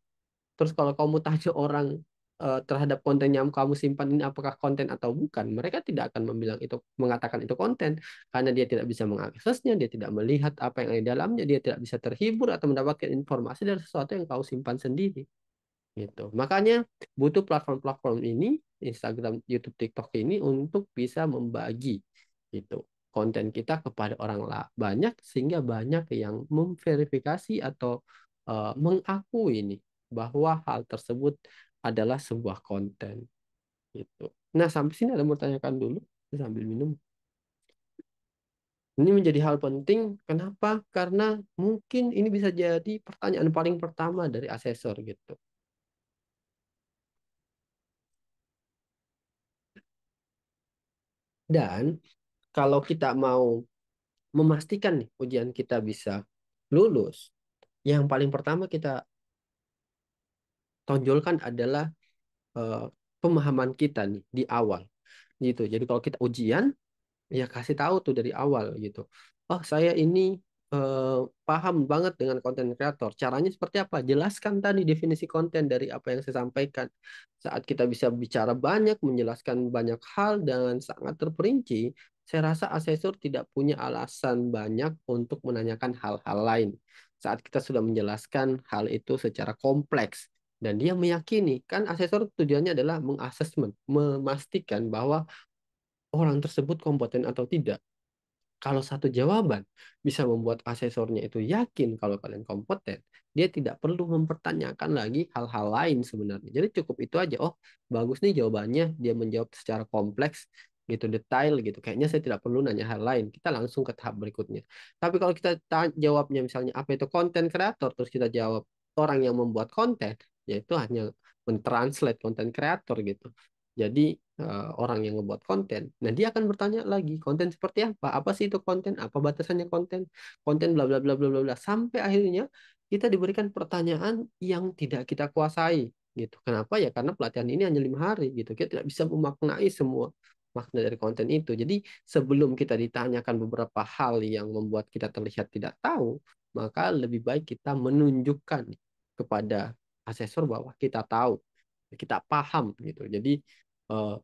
Terus kalau kamu tanya orang terhadap konten yang kamu simpan ini apakah konten atau bukan, mereka tidak akan mengatakan itu konten karena dia tidak bisa mengaksesnya, dia tidak melihat apa yang ada di dalamnya, dia tidak bisa terhibur atau mendapatkan informasi dari sesuatu yang kau simpan sendiri. Gitu. Makanya butuh platform-platform ini, Instagram, YouTube, TikTok ini untuk bisa membagi gitu konten kita kepada orang banyak sehingga banyak yang memverifikasi atau mengakui ini bahwa hal tersebut adalah sebuah konten gitu. Nah, sampai sini ada mau tanyakan dulu sambil minum. Ini menjadi hal penting. Kenapa? Karena mungkin ini bisa jadi pertanyaan paling pertama dari asesor gitu. Dan kalau kita mau memastikan nih ujian kita bisa lulus, yang paling pertama kita tonjolkan adalah eh, pemahaman kita nih di awal gitu. Jadi kalau kita ujian ya kasih tahu tuh dari awal gitu. Oh, saya ini paham banget dengan konten kreator. Caranya seperti apa? Jelaskan tadi definisi konten dari apa yang saya sampaikan. Saat kita bisa bicara banyak, menjelaskan banyak hal dengan sangat terperinci, saya rasa asesor tidak punya alasan banyak untuk menanyakan hal-hal lain. Saat kita sudah menjelaskan hal itu secara kompleks dan dia meyakini, kan asesor tujuannya adalah mengasesmen, memastikan bahwa orang tersebut kompeten atau tidak. Kalau satu jawaban bisa membuat asesornya itu yakin kalau kalian kompeten, dia tidak perlu mempertanyakan lagi hal-hal lain sebenarnya. Jadi cukup itu aja. Oh, bagus nih jawabannya, dia menjawab secara kompleks gitu, detail gitu. Kayaknya saya tidak perlu nanya hal lain. Kita langsung ke tahap berikutnya. Tapi kalau kita jawabnya misalnya apa itu konten kreator, terus kita jawab orang yang membuat konten, yaitu hanya mentranslate konten kreator gitu. Jadi orang yang membuat konten. Nah, dia akan bertanya lagi, konten seperti apa? Apa sih itu konten? Apa batasannya konten? Konten bla bla bla bla bla bla. Sampai akhirnya kita diberikan pertanyaan yang tidak kita kuasai gitu. Kenapa ya? Karena pelatihan ini hanya 5 hari gitu. Kita tidak bisa memaknai semua makna dari konten itu. Jadi sebelum kita ditanyakan beberapa hal yang membuat kita terlihat tidak tahu, maka lebih baik kita menunjukkan kepada asesor bahwa kita tahu, kita paham gitu. Jadi eh,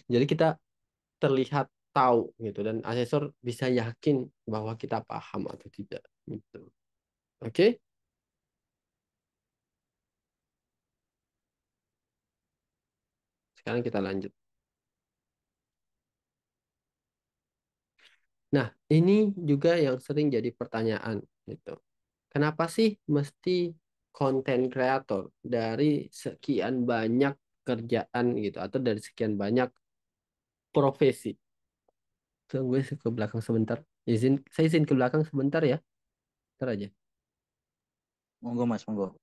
jadi kita terlihat tahu gitu dan asesor bisa yakin bahwa kita paham atau tidak gitu. Oke. Sekarang kita lanjut. Nah, ini juga yang sering jadi pertanyaan gitu. Kenapa sih mesti konten kreator dari sekian banyak kerjaan gitu atau dari sekian banyak profesi? Tunggu ke belakang sebentar. Saya izin ke belakang sebentar ya. Ntar aja. Monggo Mas, monggo.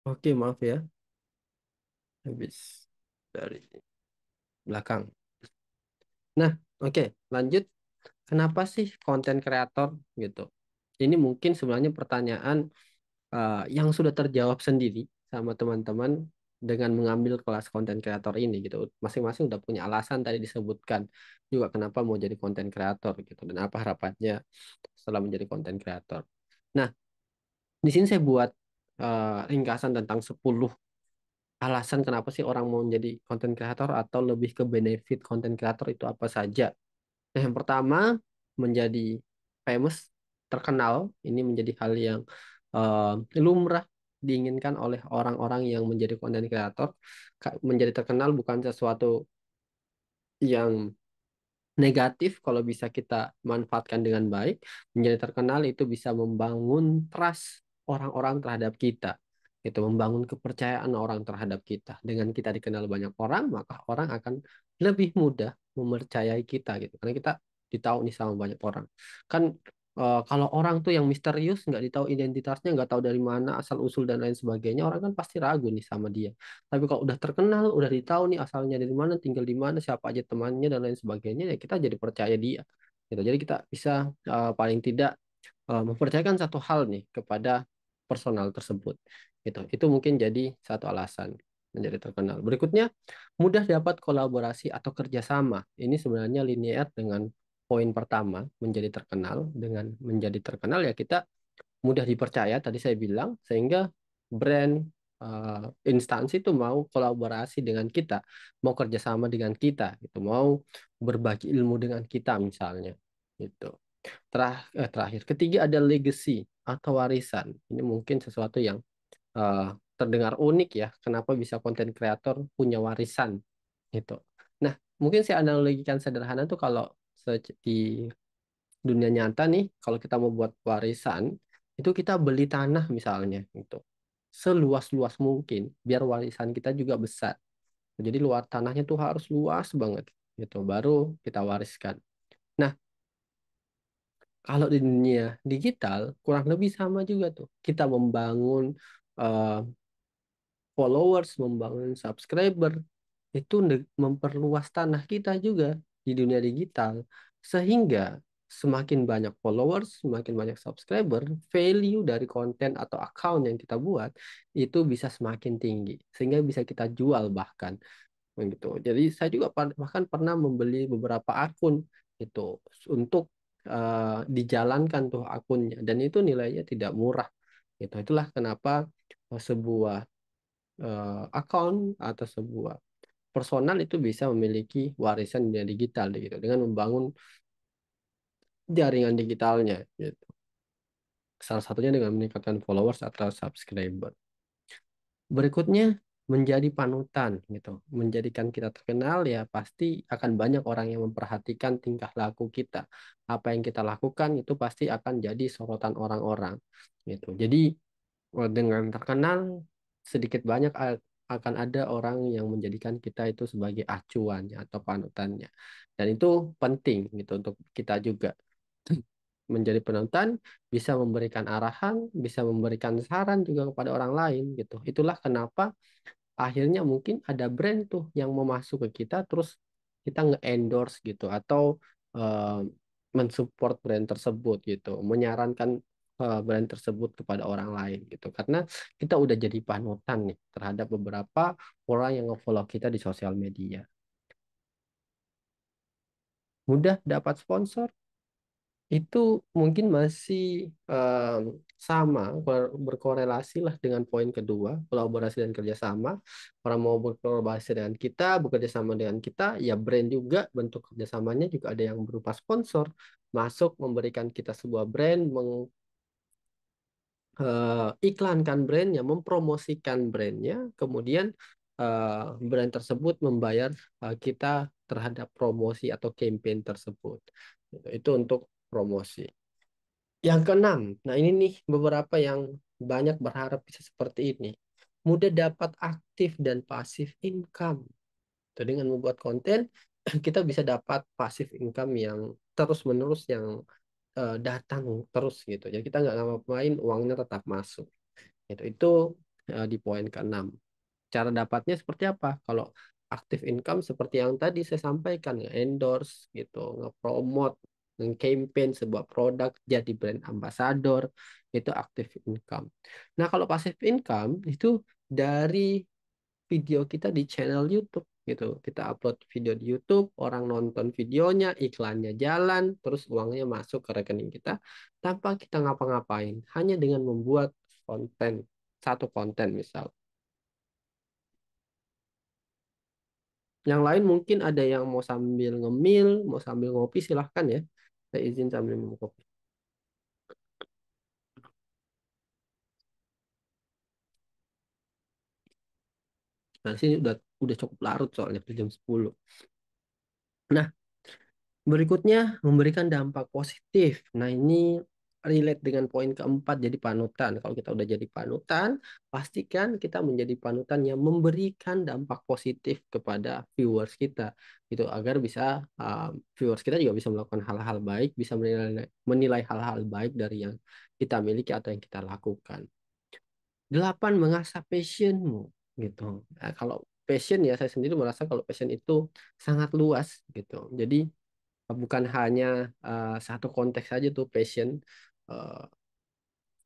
Oke, maaf ya. Habis dari belakang. Nah, oke, lanjut. Kenapa sih konten kreator gitu? Ini mungkin sebenarnya pertanyaan yang sudah terjawab sendiri sama teman-teman dengan mengambil kelas konten kreator ini gitu. Masing-masing udah punya alasan tadi disebutkan juga kenapa mau jadi konten kreator gitu dan apa harapannya setelah menjadi konten kreator. Nah, di sini saya buat ringkasan tentang 10 alasan kenapa sih orang mau menjadi konten kreator atau lebih ke benefit konten kreator itu apa saja. Nah, yang pertama menjadi famous, terkenal. Ini menjadi hal yang lumrah diinginkan oleh orang-orang yang menjadi konten kreator. Menjadi terkenal bukan sesuatu yang Negatif kalau bisa kita manfaatkan dengan baik, menjadi terkenal itu bisa membangun trust orang-orang terhadap kita. Itu membangun kepercayaan orang terhadap kita. Dengan kita dikenal banyak orang, maka orang akan lebih mudah mempercayai kita gitu. Karena kita ditahu nih sama banyak orang. Kan kalau orang tuh yang misterius, nggak ditahu identitasnya, nggak tahu dari mana asal usul dan lain sebagainya, orang kan pasti ragu nih sama dia. Tapi kalau udah terkenal, udah ditahu nih asalnya dari mana, tinggal di mana, siapa aja temannya dan lain sebagainya, ya kita jadi percaya dia. Gitu. Jadi kita bisa paling tidak mempercayakan satu hal nih kepada personal tersebut. Gitu. Itu mungkin jadi satu alasan menjadi terkenal. Berikutnya, mudah dapat kolaborasi atau kerjasama. Ini sebenarnya linear dengan poin pertama, menjadi terkenal. Dengan menjadi terkenal ya kita mudah dipercaya, tadi saya bilang, sehingga brand instansi itu mau kolaborasi dengan kita, mau kerjasama dengan kita, gitu, mau berbagi ilmu dengan kita misalnya, gitu. Terakhir, ketiga ada legacy atau warisan. Ini mungkin sesuatu yang eh, terdengar unik ya, kenapa bisa konten kreator punya warisan, gitu. Nah, mungkin saya analogikan sederhana tuh kalau di dunia nyata nih, kalau kita mau buat warisan, itu kita beli tanah misalnya, gitu. Seluas-luas mungkin, biar warisan kita juga besar. Jadi luar tanahnya tuh harus luas banget, gitu. Baru kita wariskan. Nah, kalau di dunia digital, kurang lebih sama juga tuh. Kita membangun eh, followers, membangun subscriber, itu memperluas tanah kita juga di dunia digital. Sehingga semakin banyak followers, semakin banyak subscriber, value dari konten atau account yang kita buat itu bisa semakin tinggi. Sehingga bisa kita jual bahkan. Begitu. Jadi saya juga bahkan pernah membeli beberapa akun itu untuk dijalankan tuh akunnya. Dan itu nilainya tidak murah. Itulah kenapa sebuah account atau sebuah personal itu bisa memiliki warisan dunia digital gitu dengan membangun jaringan digitalnya gitu. Salah satunya dengan meningkatkan followers atau subscriber. Berikutnya menjadi panutan gitu. Menjadikan kita terkenal ya pasti akan banyak orang yang memperhatikan tingkah laku kita. Apa yang kita lakukan itu pasti akan jadi sorotan orang-orang gitu. Jadi dengan terkenal sedikit banyak akan ada orang yang menjadikan kita itu sebagai acuannya atau panutannya. Dan itu penting gitu untuk kita juga menjadi penonton, bisa memberikan arahan, bisa memberikan saran juga kepada orang lain gitu. Itulah kenapa akhirnya mungkin ada brand tuh yang mau masuk ke kita, terus kita nge-endorse gitu atau eh, mensupport brand tersebut gitu, menyarankan brand tersebut kepada orang lain gitu. Karena kita udah jadi panutan nih terhadap beberapa orang yang nge-follow kita di sosial media. Mudah dapat sponsor, itu mungkin masih sama berkorelasi lah dengan poin kedua, kolaborasi dan kerjasama. Orang mau berkolaborasi dengan kita, bekerja sama dengan kita, ya brand juga bentuk kerjasamanya juga ada yang berupa sponsor masuk memberikan kita sebuah brand, iklankan brandnya, mempromosikan brandnya, kemudian brand tersebut membayar kita terhadap promosi atau campaign tersebut. Itu untuk promosi. Yang keenam, nah ini nih beberapa yang banyak berharap bisa seperti ini. Mudah dapat aktif dan pasif income. Jadi dengan membuat konten, kita bisa dapat pasif income yang terus-menerus yang datang terus gitu. Jadi kita nggak ngapa-ngapain, uangnya tetap masuk. Itu di poin keenam. Cara dapatnya seperti apa? Kalau active income seperti yang tadi saya sampaikan, nge-endorse gitu, nge-promote, nge-campaign sebuah produk, jadi brand ambassador, itu active income. Nah, kalau passive income itu dari video kita di channel YouTube gitu. Kita upload video di YouTube, orang nonton videonya, iklannya jalan, terus uangnya masuk ke rekening kita tanpa kita ngapa-ngapain, hanya dengan membuat konten, satu konten misal. Yang lain mungkin ada yang mau sambil ngemil, mau sambil ngopi, silahkan ya. Saya izin sambil minum kopi. Nah, sini udah cukup larut soalnya, udah jam 10. Nah, Berikutnya, memberikan dampak positif. Nah, ini relate dengan poin keempat, jadi panutan. Kalau kita udah jadi panutan, pastikan kita menjadi panutan yang memberikan dampak positif kepada viewers kita. Gitu, agar bisa viewers kita juga bisa melakukan hal-hal baik, bisa menilai hal-hal baik dari yang kita miliki atau yang kita lakukan. 8, mengasah passionmu. Gitu. Nah, kalau passion ya, saya sendiri merasa kalau passion itu sangat luas gitu. Jadi bukan hanya satu konteks saja tuh passion. Eh,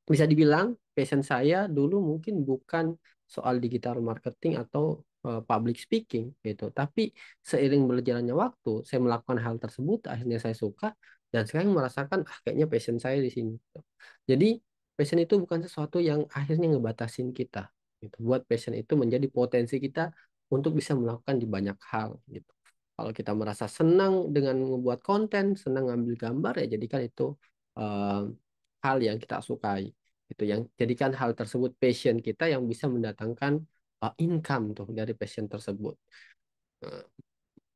Bisa dibilang passion saya dulu mungkin bukan soal digital marketing atau public speaking gitu, tapi seiring berjalannya waktu saya melakukan hal tersebut, akhirnya saya suka dan sekarang merasakan kayaknya passion saya di sini gitu. Jadi passion itu bukan sesuatu yang akhirnya ngebatasin kita gitu. Buat passion itu menjadi potensi kita untuk bisa melakukan di banyak hal gitu. Kalau kita merasa senang dengan membuat konten, senang ngambil gambar, ya jadikan itu eh, hal yang kita sukai. Itu yang jadikan hal tersebut passion kita yang bisa mendatangkan income tuh dari passion tersebut. Eh,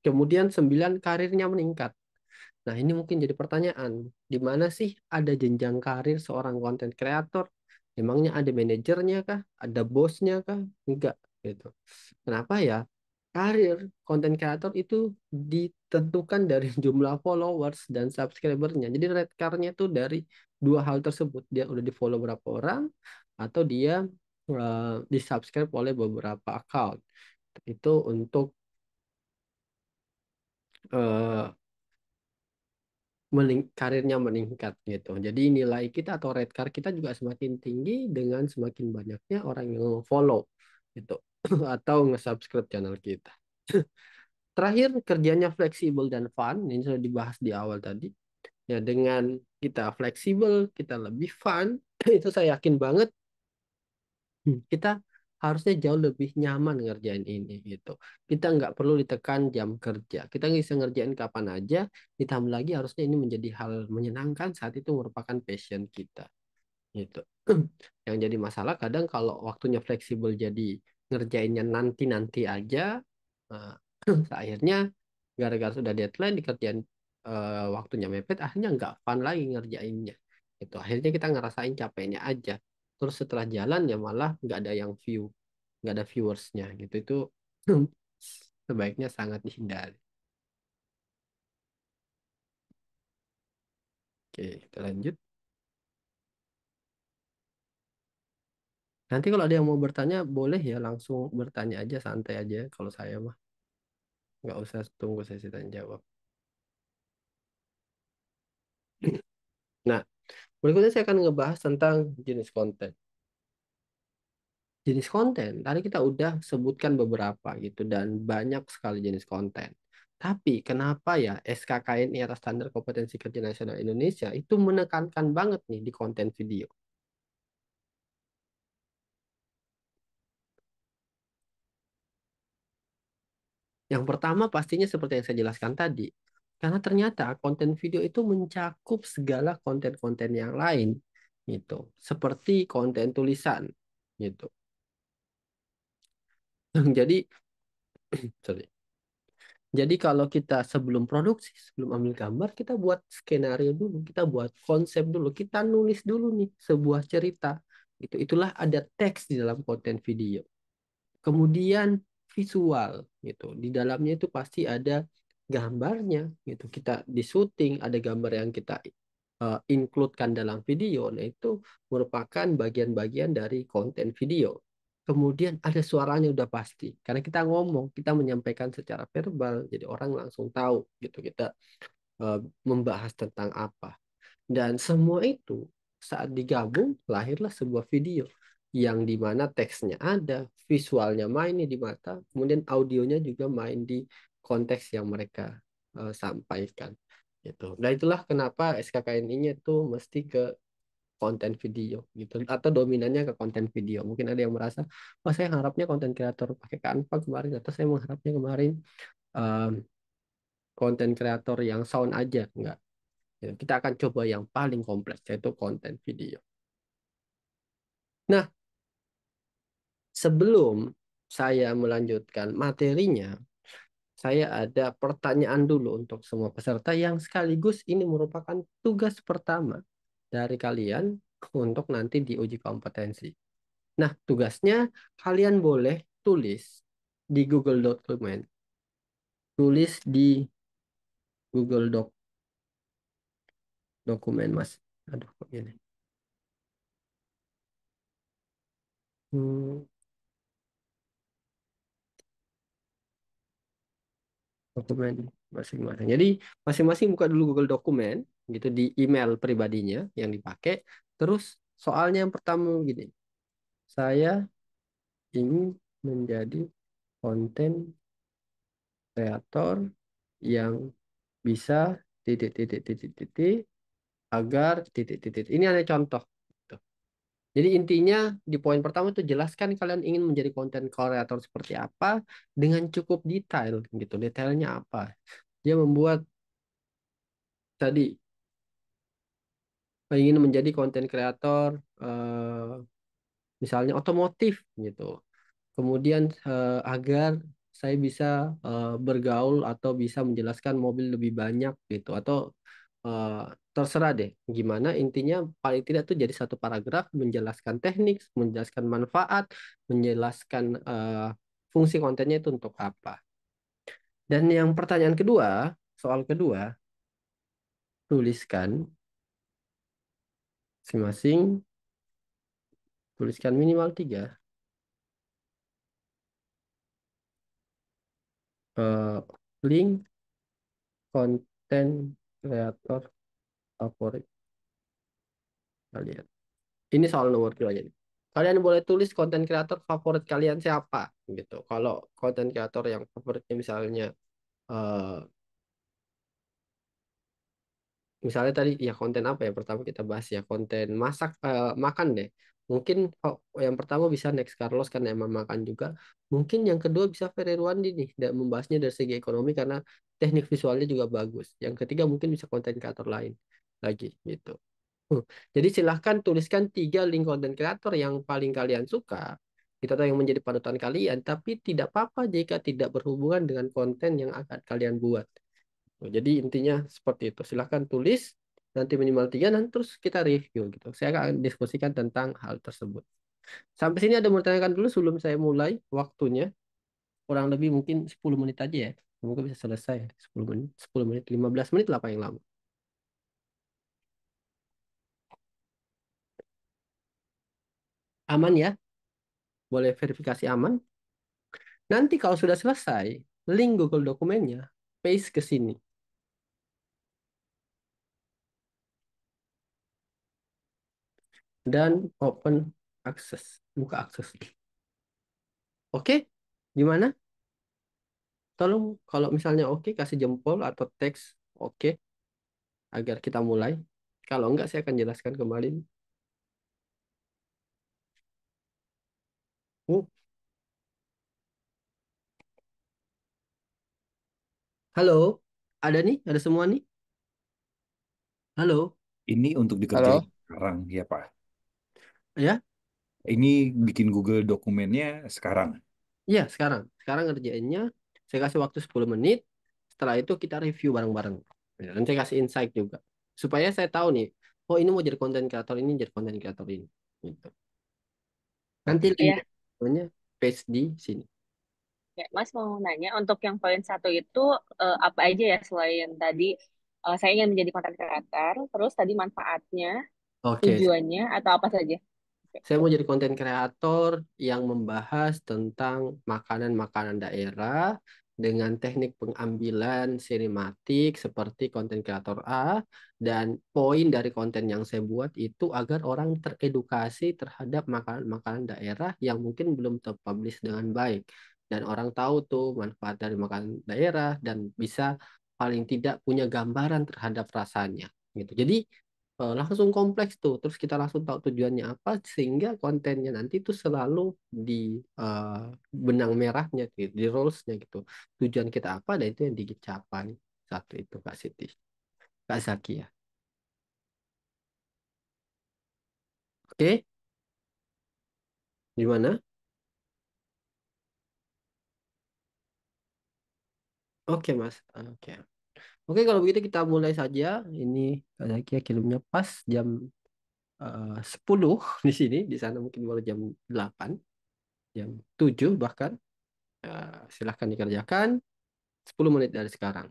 Kemudian 9, karirnya meningkat. Nah, ini mungkin jadi pertanyaan, di mana sih ada jenjang karir seorang content creator? Emangnya ada manajernya kah? Ada bosnya kah? Enggak, gitu. Kenapa ya? Karir content creator itu ditentukan dari jumlah followers dan subscribernya. Jadi red card-nya itu dari dua hal tersebut. Dia udah di follow berapa orang atau dia di subscribe oleh beberapa account. Itu untuk eh, karirnya meningkat gitu. Jadi nilai kita atau red card kita juga semakin tinggi dengan semakin banyaknya orang yang follow gitu atau nge-subscribe channel kita. Terakhir, kerjanya fleksibel dan fun. Ini sudah dibahas di awal tadi. Ya, dengan kita fleksibel, kita lebih fun, itu saya yakin banget kita harusnya jauh lebih nyaman ngerjain ini gitu. Kita nggak perlu ditekan jam kerja. Kita bisa ngerjain kapan aja. Ditambah lagi harusnya ini menjadi hal menyenangkan saat itu merupakan passion kita gitu. Yang jadi masalah kadang kalau waktunya fleksibel jadi ngerjainnya nanti-nanti aja, nah, akhirnya gara-gara sudah deadline dikerjain waktunya mepet, akhirnya nggak fun lagi ngerjainnya. Itu akhirnya kita ngerasain capeknya aja. Terus setelah jalan ya malah nggak ada yang view, nggak ada viewersnya gitu. Itu sebaiknya sangat dihindari. Oke, kita lanjut. Nanti kalau ada yang mau bertanya, boleh ya langsung bertanya aja, santai aja. Kalau saya mah nggak usah tunggu sesi tanya jawab. Nah, berikutnya saya akan ngebahas tentang jenis konten. Jenis konten, tadi kita udah sebutkan beberapa gitu dan banyak sekali jenis konten. Tapi kenapa ya SKKNI atau Standar Kompetensi Kerja Nasional Indonesia itu menekankan banget nih di konten video? Yang pertama pastinya seperti yang saya jelaskan tadi. Karena ternyata konten video itu mencakup segala konten-konten yang lain gitu. Seperti konten tulisan gitu. Jadi, sorry. Jadi kalau kita sebelum produksi, sebelum ambil gambar, kita buat skenario dulu, kita buat konsep dulu, kita nulis dulu nih sebuah cerita. Itulah ada teks di dalam konten video. Kemudian visual gitu. Di dalamnya itu pasti ada gambarnya gitu. Kita di syuting ada gambar yang kita include-kan dalam video. Nah, itu merupakan bagian-bagian dari konten video. Kemudian ada suaranya udah pasti. Karena kita ngomong, kita menyampaikan secara verbal, jadi orang langsung tahu gitu kita eh, membahas tentang apa. Dan semua itu saat digabung lahirlah sebuah video yang dimana teksnya ada, visualnya main nih di mata, kemudian audionya juga main di konteks yang mereka sampaikan. Gitu. Nah itulah kenapa SKKNI-nya itu mesti ke konten video gitu atau dominannya ke konten video. Mungkin ada yang merasa, oh saya harapnya konten kreator pakai Canva kemarin atau saya mengharapnya kemarin um, konten kreator yang sound aja. Enggak. Ya, kita akan coba yang paling kompleks yaitu konten video. Nah, sebelum saya melanjutkan materinya, saya ada pertanyaan dulu untuk semua peserta yang sekaligus ini merupakan tugas pertama dari kalian untuk nanti diuji kompetensi. Nah, tugasnya kalian boleh tulis di Google Document, tulis di Google Dokumen, Mas. Aduh, kok gini. Hmm, Dokumen masing-masing. Jadi masing-masing buka dulu Google Dokumen gitu di email pribadinya yang dipakai. Terus soalnya yang pertama begini. Saya ingin menjadi konten kreator yang bisa titik titik titik titik agar titik titik. Ini ada contoh. Gitu. Jadi intinya di poin pertama itu jelaskan kalian ingin menjadi konten kreator seperti apa dengan cukup detail gitu. Detailnya apa? Dia membuat tadi ingin menjadi konten kreator misalnya otomotif gitu. Kemudian agar saya bisa bergaul atau bisa menjelaskan mobil lebih banyak gitu atau eh, terserah deh gimana intinya paling tidak tuh jadi satu paragraf menjelaskan teknik, menjelaskan manfaat, menjelaskan fungsi kontennya itu untuk apa. Dan yang pertanyaan kedua, soal kedua, tuliskan masing-masing, tuliskan minimal tiga eh, link konten kreator favorit kalian. Ini soal nomor dua jadi. Kalian boleh tulis konten kreator favorit kalian siapa gitu. Kalau konten kreator yang favoritnya misalnya eh, misalnya tadi ya konten apa ya pertama kita bahas ya konten masak makan deh. Mungkin yang pertama bisa Next Carlos karena emang makan juga. Mungkin yang kedua bisa Ferry Ruandi nih dan membahasnya dari segi ekonomi karena teknik visualnya juga bagus. Yang ketiga mungkin bisa konten kreator lain lagi gitu. Jadi silahkan tuliskan tiga link konten kreator yang paling kalian suka. Itu atau yang menjadi panutan kalian, tapi tidak apa-apa jika tidak berhubungan dengan konten yang akan kalian buat. Jadi intinya seperti itu. Silahkan tulis, nanti minimal tiga, nanti terus kita review gitu. Saya akan diskusikan tentang hal tersebut. Sampai sini ada yang mau ditanyakan dulu sebelum saya mulai waktunya. Kurang lebih mungkin 10 menit aja ya. Semoga bisa selesai 10 menit, 10 menit, 15 menit lah paling lama. Aman ya? Boleh verifikasi aman? Nanti kalau sudah selesai, link Google dokumennya, paste ke sini. Dan open access. Buka akses. Oke? Gimana? Tolong kalau misalnya oke, kasih jempol atau teks oke agar kita mulai. Kalau enggak, saya akan jelaskan kembali. Uh, halo? Ada nih? Ada semua nih? Halo? Ini untuk Halo? dikerjain sekarang, ya Pak. Ya? Ini bikin Google dokumennya sekarang. Iya, sekarang. Sekarang ngerjainnya, saya kasih waktu 10 menit. Setelah itu kita review bareng-bareng. Ya, dan saya kasih insight juga. Supaya saya tahu nih, oh ini mau jadi konten kreator ini, jadi konten kreator ini. Gitu. Nanti Oke. link Ya, dokumennya paste di sini. ya, Mas mau nanya untuk yang poin satu itu apa aja ya selain tadi saya ingin menjadi content creator, terus tadi manfaatnya, Oke, tujuannya atau apa saja? Oke. saya mau jadi konten kreator yang membahas tentang makanan-makanan daerah dengan teknik pengambilan sinematik seperti konten kreator A dan poin dari konten yang saya buat itu agar orang teredukasi terhadap makanan-makanan daerah yang mungkin belum terpublish dengan baik dan orang tahu tuh manfaat dari makanan daerah dan bisa paling tidak punya gambaran terhadap rasanya gitu. Jadi langsung kompleks tuh. Terus kita langsung tahu tujuannya apa sehingga kontennya nanti tuh selalu di eh, benang merahnya gitu, di rulesnya gitu. Tujuan kita apa dan itu yang dicapai. Satu itu Kak Siti. Kak Zaki ya. Oke, gimana? Oke, Mas. Oke. Oke, kalau begitu kita mulai saja. Ini kira kirimnya pas jam 10 di sini. Di sana mungkin baru jam 8, jam 7 bahkan. Silahkan dikerjakan 10 menit dari sekarang.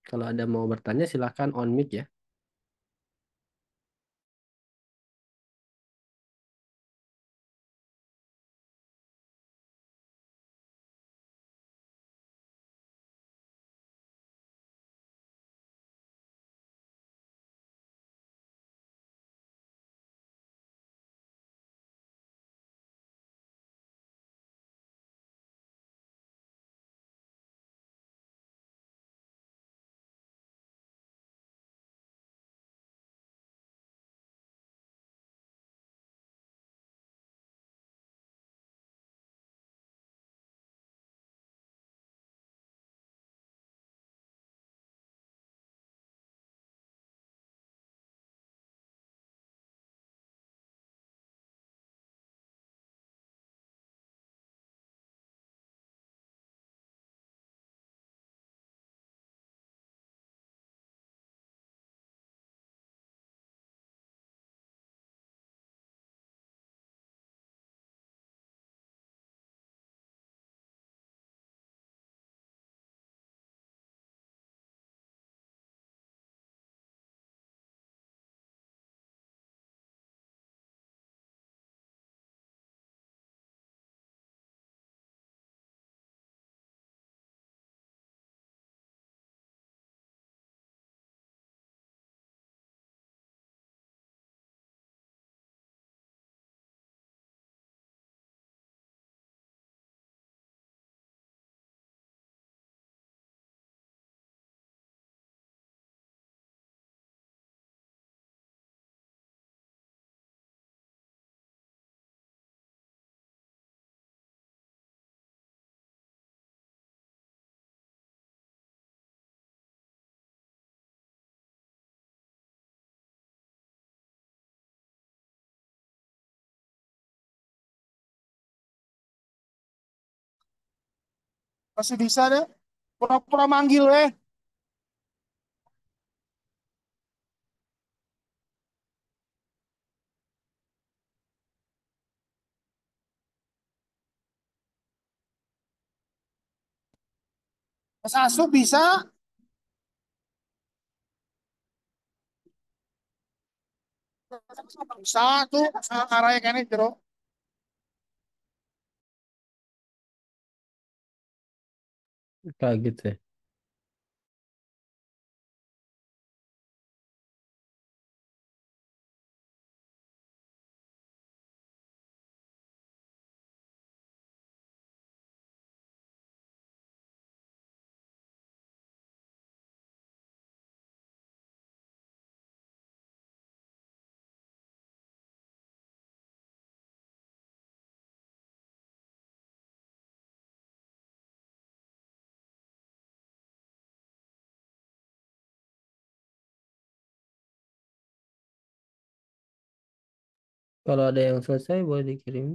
Kalau ada mau bertanya, silahkan on mic ya. Masih bisa deh. Pura-pura manggil weh. Mas Asu bisa. Bisa tuh. Arahnya kayaknya jero. Kayak gitu ya. Kalau ada yang selesai, boleh dikirim.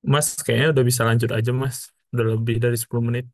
Mas kayaknya udah bisa lanjut aja, Mas. Udah lebih dari 10 menit.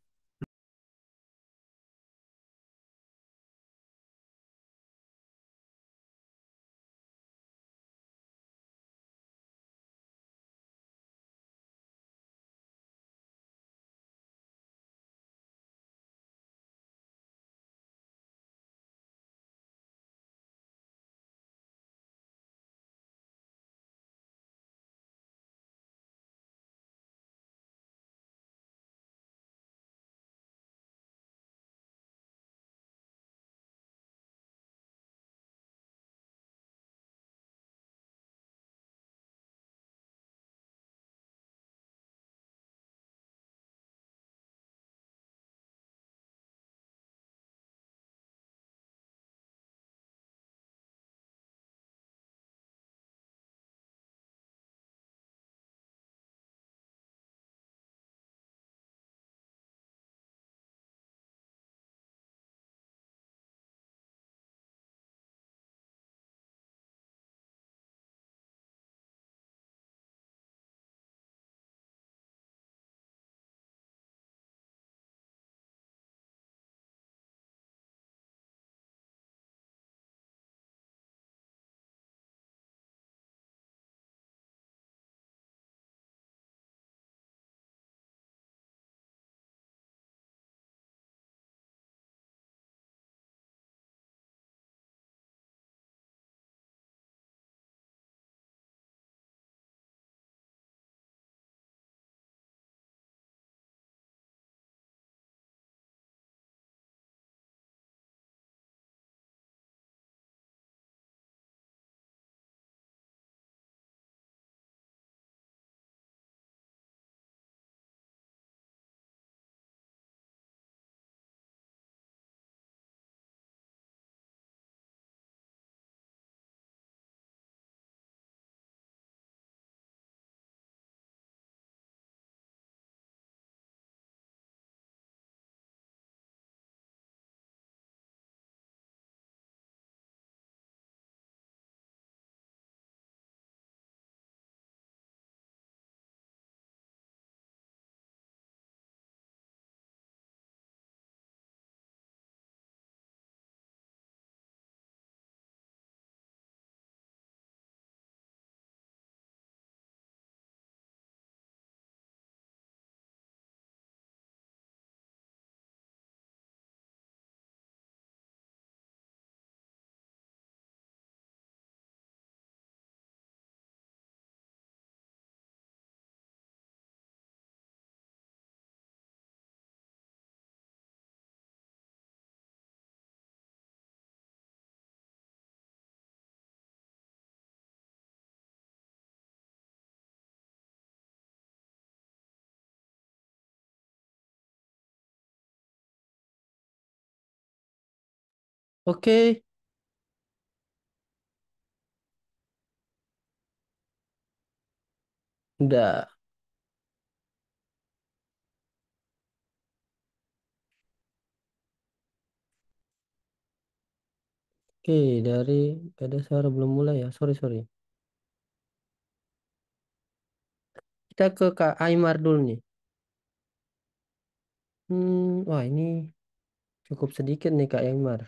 Oke, udah. Oke, dari ada suara belum mulai ya. Sorry, sorry. Kita ke Kak Aymar dulu nih. Wah ini cukup sedikit nih Kak Aymar.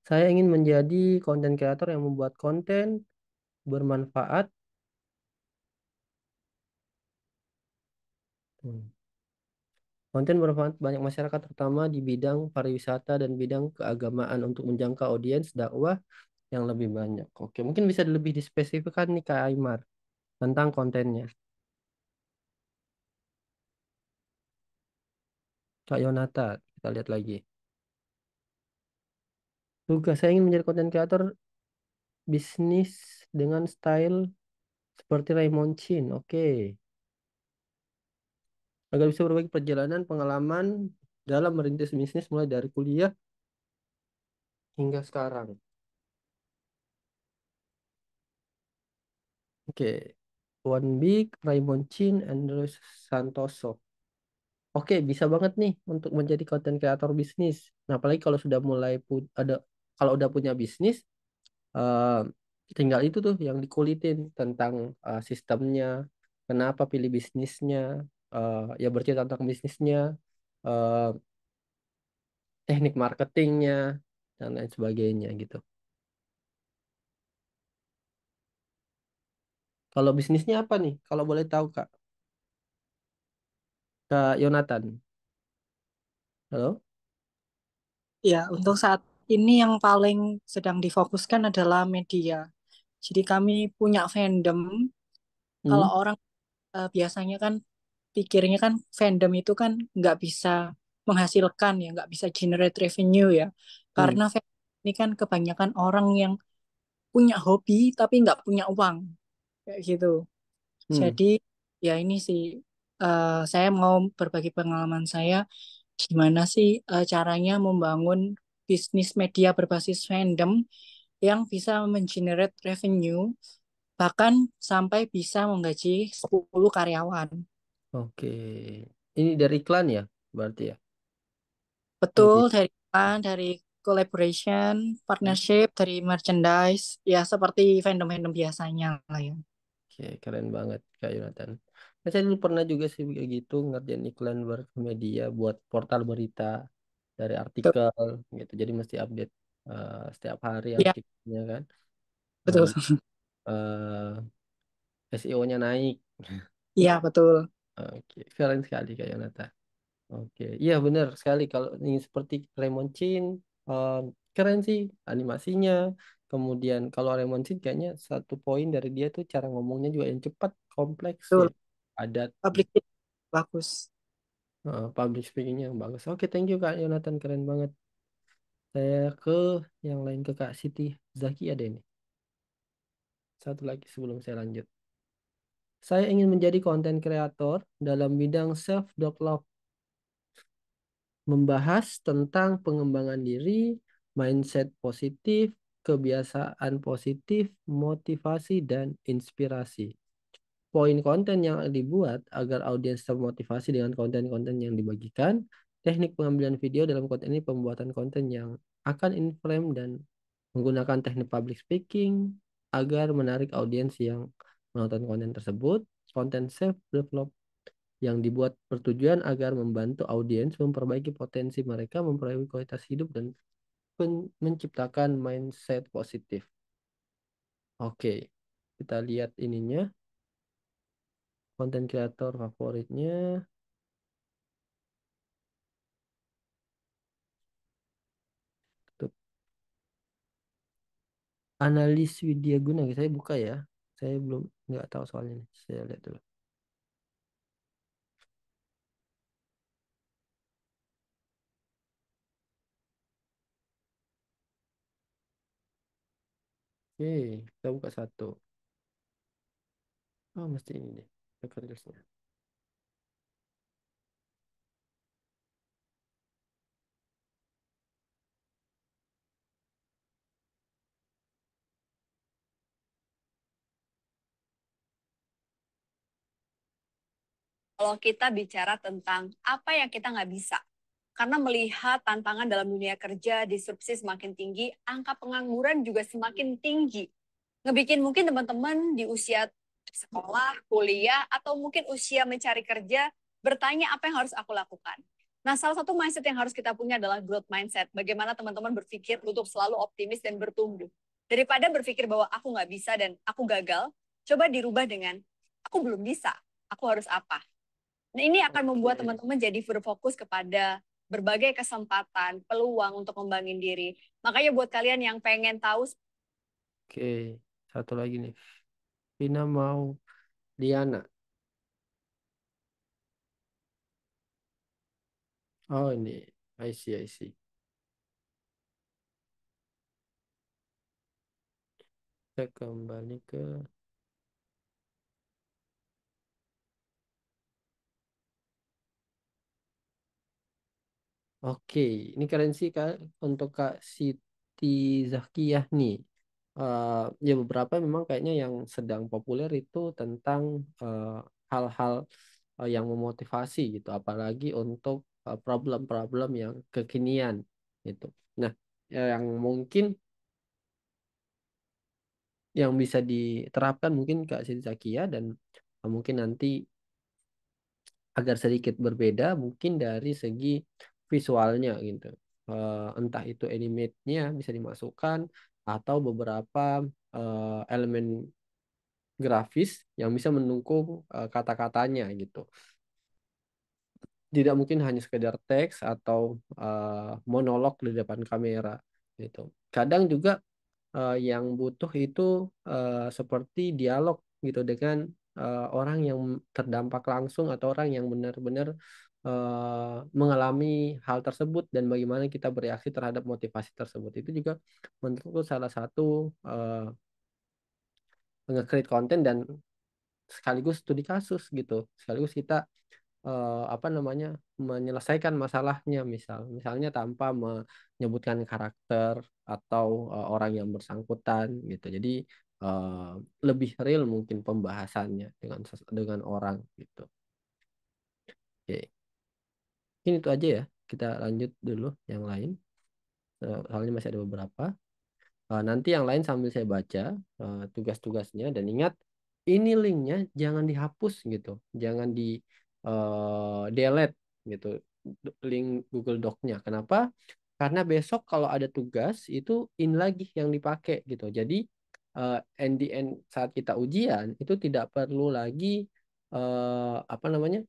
Saya ingin menjadi konten kreator yang membuat konten bermanfaat. Hmm. Konten bermanfaat banyak masyarakat terutama di bidang pariwisata dan bidang keagamaan untuk menjangkau audiens dakwah yang lebih banyak. Oke, mungkin bisa lebih dispesifikkan nih Kak Aymar tentang kontennya. Kak Yonata, kita lihat lagi. Tugas saya ingin menjadi konten kreator bisnis dengan style seperti Raymond Chin. Oke. Agar bisa berbagi perjalanan pengalaman dalam merintis bisnis mulai dari kuliah hingga sekarang. Oke. One Big, Raymond Chin, Andrew Santoso. Oke, bisa banget nih untuk menjadi konten kreator bisnis. Nah, apalagi kalau sudah mulai ada kalau udah punya bisnis, eh, tinggal itu tuh yang dikulitin tentang sistemnya, kenapa pilih bisnisnya, ya bercerita tentang bisnisnya, eh, teknik marketingnya, dan lain sebagainya gitu. Kalau bisnisnya apa nih? Kalau boleh tahu Kak, Kak Yonatan. Halo? Ya, untuk saat ini yang paling sedang difokuskan adalah media. Jadi kami punya fandom. Kalau Hmm? orang biasanya kan pikirnya kan fandom itu kan nggak bisa menghasilkan ya, nggak bisa generate revenue ya. Hmm. Karena fandom ini kan kebanyakan orang yang punya hobi tapi nggak punya uang kayak gitu. Hmm. Jadi ya ini sih saya mau berbagi pengalaman saya gimana sih caranya membangun bisnis media berbasis fandom yang bisa mengenerate revenue bahkan sampai bisa menggaji 10 karyawan. Oke. Ini dari iklan ya, berarti ya? Betul, Media. dari dari collaboration, partnership, dari merchandise, ya seperti fandom-fandom biasanya lah ya. Oke, keren banget Kak Yonatan. Nah, saya dulu pernah juga sih kayak gitu ngerjain iklan media buat portal berita dari Betul. artikel gitu. Jadi mesti update setiap hari Ya, artikelnya kan. betul. Biar SEO-nya naik. Iya, betul. Oke, keren sekali Kak Yonatan. Oke, iya benar sekali kalau ini seperti Lemon Chin, eh, keren sih animasinya. Kemudian kalau Lemon Chin kayaknya satu poin dari dia tuh cara ngomongnya juga yang cepat, kompleks Betul. ya, padat. Public bagus. Public speakingnya yang bagus. Oke, thank you Kak Yonatan, keren banget. Saya ke yang lain ke Kak Siti Zaki ada ini. Satu lagi sebelum saya lanjut. Saya ingin menjadi konten kreator dalam bidang self-develop, membahas tentang pengembangan diri, mindset positif, kebiasaan positif, motivasi, dan inspirasi. Poin konten yang dibuat agar audiens termotivasi dengan konten-konten yang dibagikan, teknik pengambilan video dalam konten ini pembuatan konten yang akan in-frame dan menggunakan teknik public speaking agar menarik audiens yang menonton konten tersebut, konten self-develop yang dibuat bertujuan agar membantu audiens memperbaiki potensi mereka, memperbaiki kualitas hidup, dan menciptakan mindset positif. Oke, kita lihat ininya, konten kreator favoritnya. Tuh, analis Widya Guna, saya buka ya. Saya belum nggak tahu soalnya nih. Saya lihat dulu. Oke, kita buka satu. Oh, mesti ini deh. Rekersnya. Kalau kita bicara tentang apa yang kita nggak bisa. Karena melihat tantangan dalam dunia kerja, disrupsi semakin tinggi, angka pengangguran juga semakin tinggi. Ngebikin mungkin teman-teman di usia sekolah, kuliah, atau mungkin usia mencari kerja, bertanya apa yang harus aku lakukan. Nah, salah satu mindset yang harus kita punya adalah growth mindset. Bagaimana teman-teman berpikir untuk selalu optimis dan bertumbuh. Daripada berpikir bahwa aku nggak bisa dan aku gagal, coba dirubah dengan aku belum bisa, aku harus apa. Nah, ini akan membuat teman-teman jadi berfokus kepada berbagai kesempatan, peluang untuk membangun diri. Makanya buat kalian yang pengen tahu. Oke, satu lagi nih. Vina mau Diana. Oh ini, I see, I see. Kita kembali ke Oke, ini keren sih Kak untuk Kak Siti Zakiyah nih. Ya beberapa memang kayaknya yang sedang populer itu tentang hal-hal yang memotivasi gitu, apalagi untuk problem-problem yang kekinian gitu. Nah, yang mungkin yang bisa diterapkan mungkin Kak Siti Zakia dan mungkin nanti agar sedikit berbeda mungkin dari segi visualnya gitu. Entah itu animate-nya bisa dimasukkan atau beberapa elemen grafis yang bisa mendukung kata-katanya gitu. Tidak mungkin hanya sekedar teks atau monolog di depan kamera gitu. Kadang juga yang butuh itu seperti dialog gitu dengan orang yang terdampak langsung atau orang yang benar-benar mengalami hal tersebut dan bagaimana kita bereaksi terhadap motivasi tersebut itu juga menurutku salah satu nge-create konten dan sekaligus studi kasus gitu. Sekaligus kita apa namanya menyelesaikan masalahnya misalnya tanpa menyebutkan karakter atau orang yang bersangkutan gitu. Jadi eh, lebih real mungkin pembahasannya dengan orang gitu. Oke, ini itu aja ya. Kita lanjut dulu yang lain. Soalnya masih ada beberapa. Nanti yang lain sambil saya baca tugas-tugasnya dan ingat ini linknya jangan dihapus gitu, jangan di delete gitu link Google Doc-nya. Kenapa? Karena besok kalau ada tugas itu in lagi yang dipakai gitu. Jadi and the end saat kita ujian itu tidak perlu lagi apa namanya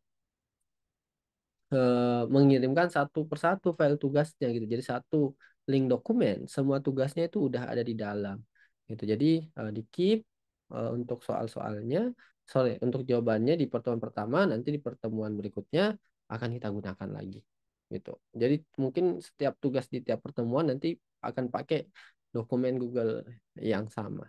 mengirimkan satu persatu file tugasnya gitu. Jadi satu link dokumen, semua tugasnya itu udah ada di dalam gitu. Jadi di keep untuk soal-soalnya, sorry, untuk jawabannya di pertemuan pertama, nanti di pertemuan berikutnya akan kita gunakan lagi gitu. Jadi mungkin setiap tugas di tiap pertemuan nanti akan pakai dokumen Google yang sama.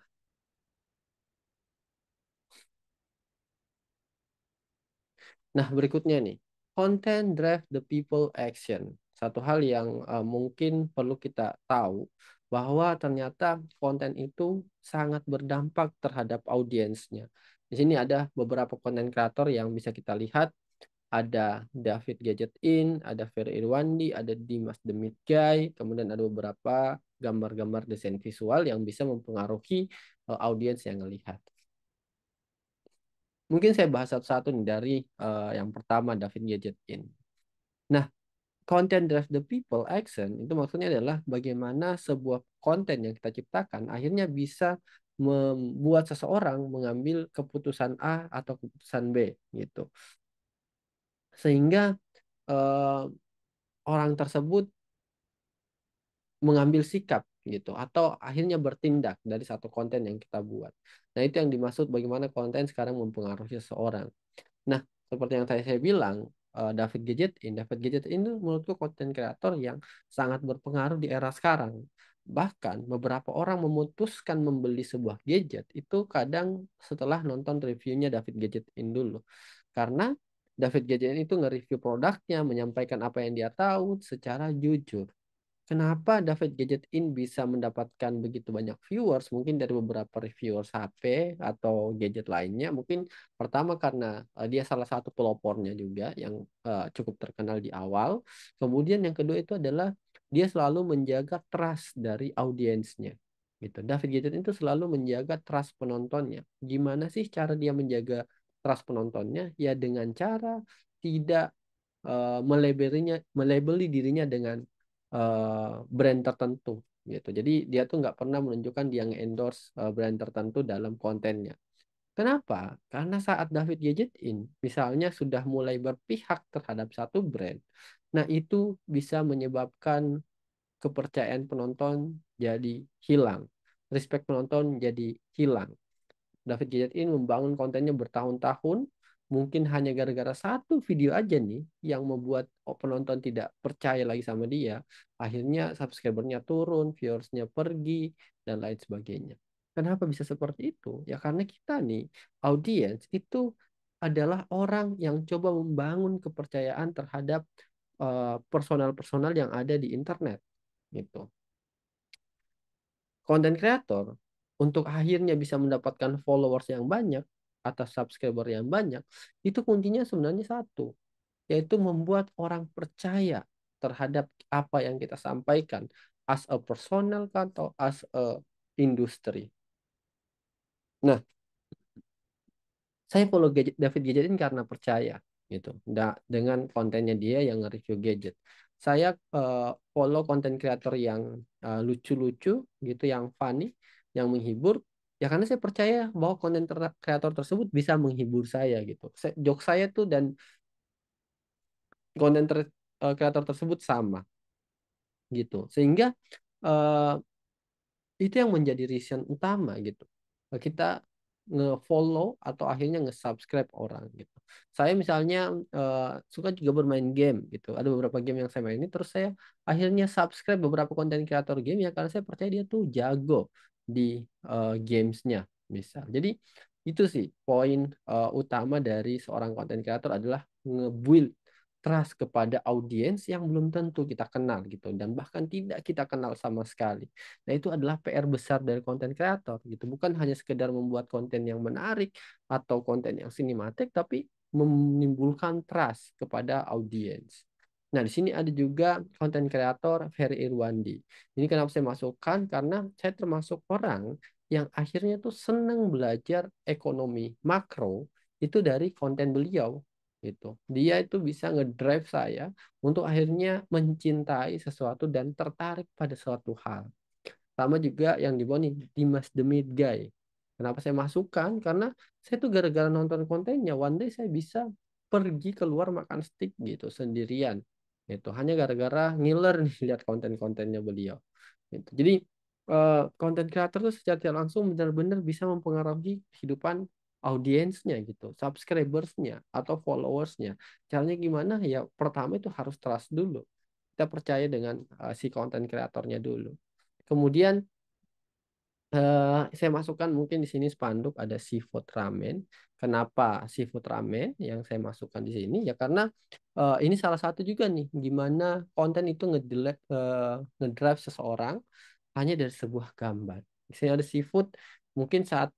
Nah, berikutnya nih, content drive the people action. Satu hal yang mungkin perlu kita tahu bahwa ternyata konten itu sangat berdampak terhadap audiensnya. Di sini ada beberapa konten kreator yang bisa kita lihat. Ada David Gadget In, ada Ferry Irwandi, ada Dimas The Meat Guy, kemudian ada beberapa gambar-gambar desain visual yang bisa mempengaruhi audiens yang melihat. Mungkin saya bahas satu-satu nih dari yang pertama David Gadget In. Nah, content drive the people action itu maksudnya adalah bagaimana sebuah konten yang kita ciptakan akhirnya bisa membuat seseorang mengambil keputusan A atau keputusan B gitu. Sehingga eh, orang tersebut mengambil sikap gitu atau akhirnya bertindak dari satu konten yang kita buat. Nah, itu yang dimaksud bagaimana konten sekarang mempengaruhi seseorang. Nah, seperti yang tadi saya bilang, David Gadget In itu menurutku konten kreator yang sangat berpengaruh di era sekarang. Bahkan beberapa orang memutuskan membeli sebuah gadget itu kadang setelah nonton reviewnya David Gadget In dulu. Karena David Gadget In itu nge-review produknya, menyampaikan apa yang dia tahu secara jujur. Kenapa David Gadget In bisa mendapatkan begitu banyak viewers? Mungkin dari beberapa reviewers HP atau gadget lainnya. Mungkin pertama karena dia salah satu pelopornya juga yang cukup terkenal di awal. Kemudian yang kedua itu adalah dia selalu menjaga trust dari audiensnya. Gitu. David Gadget itu selalu menjaga trust penontonnya. Gimana sih cara dia menjaga trust penontonnya? Ya dengan cara tidak melabeli dirinya dengan brand tertentu gitu. Jadi dia tuh nggak pernah menunjukkan dia nge-endorse brand tertentu dalam kontennya. Kenapa? Karena saat David Gadget In misalnya sudah mulai berpihak terhadap satu brand, nah itu bisa menyebabkan kepercayaan penonton jadi hilang, respect penonton jadi hilang. David Gadget ini membangun kontennya bertahun-tahun, mungkin hanya gara-gara satu video aja nih yang membuat penonton tidak percaya lagi sama dia. Akhirnya subscribernya turun, viewersnya pergi, dan lain sebagainya. Kenapa bisa seperti itu? Ya karena kita nih, audiens itu adalah orang yang coba membangun kepercayaan terhadap personal-personal yang ada di internet gitu. Konten kreator untuk akhirnya bisa mendapatkan followers yang banyak atau subscriber yang banyak, itu kuncinya sebenarnya satu, yaitu membuat orang percaya terhadap apa yang kita sampaikan as a personal atau as a industry. Nah, saya follow David Gadget ini karena percaya gitu. Dengan kontennya dia yang nge-review gadget. Saya follow konten kreator yang lucu-lucu gitu, yang funny, yang menghibur. Ya karena saya percaya bahwa konten kreator tersebut bisa menghibur saya gitu. Joke saya tuh dan konten kreator tersebut sama gitu. Sehingga eh, itu yang menjadi reason utama gitu. Kita nge-follow atau akhirnya nge-subscribe orang gitu. Saya misalnya suka juga bermain game gitu. Ada beberapa game yang saya mainin terus saya akhirnya subscribe beberapa konten kreator game ya karena saya percaya dia tuh jago di gamesnya misal. Jadi itu sih poin utama dari seorang konten kreator adalah nge-build trust kepada audiens yang belum tentu kita kenal gitu dan bahkan tidak kita kenal sama sekali. Nah, itu adalah PR besar dari konten kreator gitu. Bukan hanya sekedar membuat konten yang menarik atau konten yang sinematik, tapi menimbulkan trust kepada audiens. Nah, di sini ada juga konten kreator Ferry Irwandi. Ini kenapa saya masukkan? Karena saya termasuk orang yang akhirnya tuh senang belajar ekonomi makro itu dari konten beliau gitu. Dia itu bisa ngedrive saya untuk akhirnya mencintai sesuatu dan tertarik pada suatu hal. Sama juga yang di bawah nih, Dimas The Meat Guy. Kenapa saya masukkan? Karena saya tuh gara-gara nonton kontennya, one day saya bisa pergi keluar makan steak gitu sendirian. Itu hanya gara-gara ngiler nih lihat konten-kontennya beliau. Gitu. Jadi konten kreator tuh secara tidak langsung benar-benar bisa mempengaruhi kehidupan audiensnya gitu, subscribersnya atau followersnya. Caranya gimana? Ya pertama itu harus trust dulu. Kita percaya dengan si konten kreatornya dulu. Kemudian saya masukkan mungkin di sini spanduk ada seafood ramen. Kenapa seafood ramen yang saya masukkan di sini? Ya karena ini salah satu juga nih gimana konten itu ngedrive seseorang hanya dari sebuah gambar. Misalnya ada seafood, mungkin saat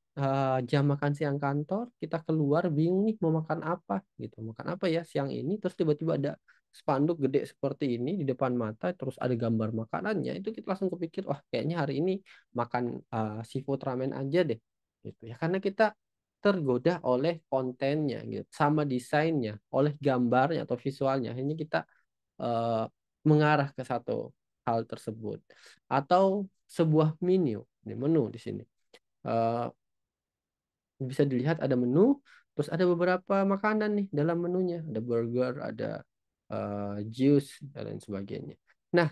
jam makan siang kantor kita keluar bingung nih mau makan apa gitu. Makan apa ya siang ini? Terus tiba-tiba ada spanduk gede seperti ini di depan mata, terus ada gambar makanannya. Itu kita langsung kepikir, wah kayaknya hari ini makan seafood ramen aja deh. Gitu ya. Karena kita tergoda oleh kontennya gitu, sama desainnya, oleh gambarnya atau visualnya. Akhirnya kita eh, mengarah ke satu hal tersebut. Atau sebuah menu di sini. Eh, Bisa dilihat ada menu, terus ada beberapa makanan nih dalam menunya. Ada burger, ada juice, dan lain sebagainya. Nah,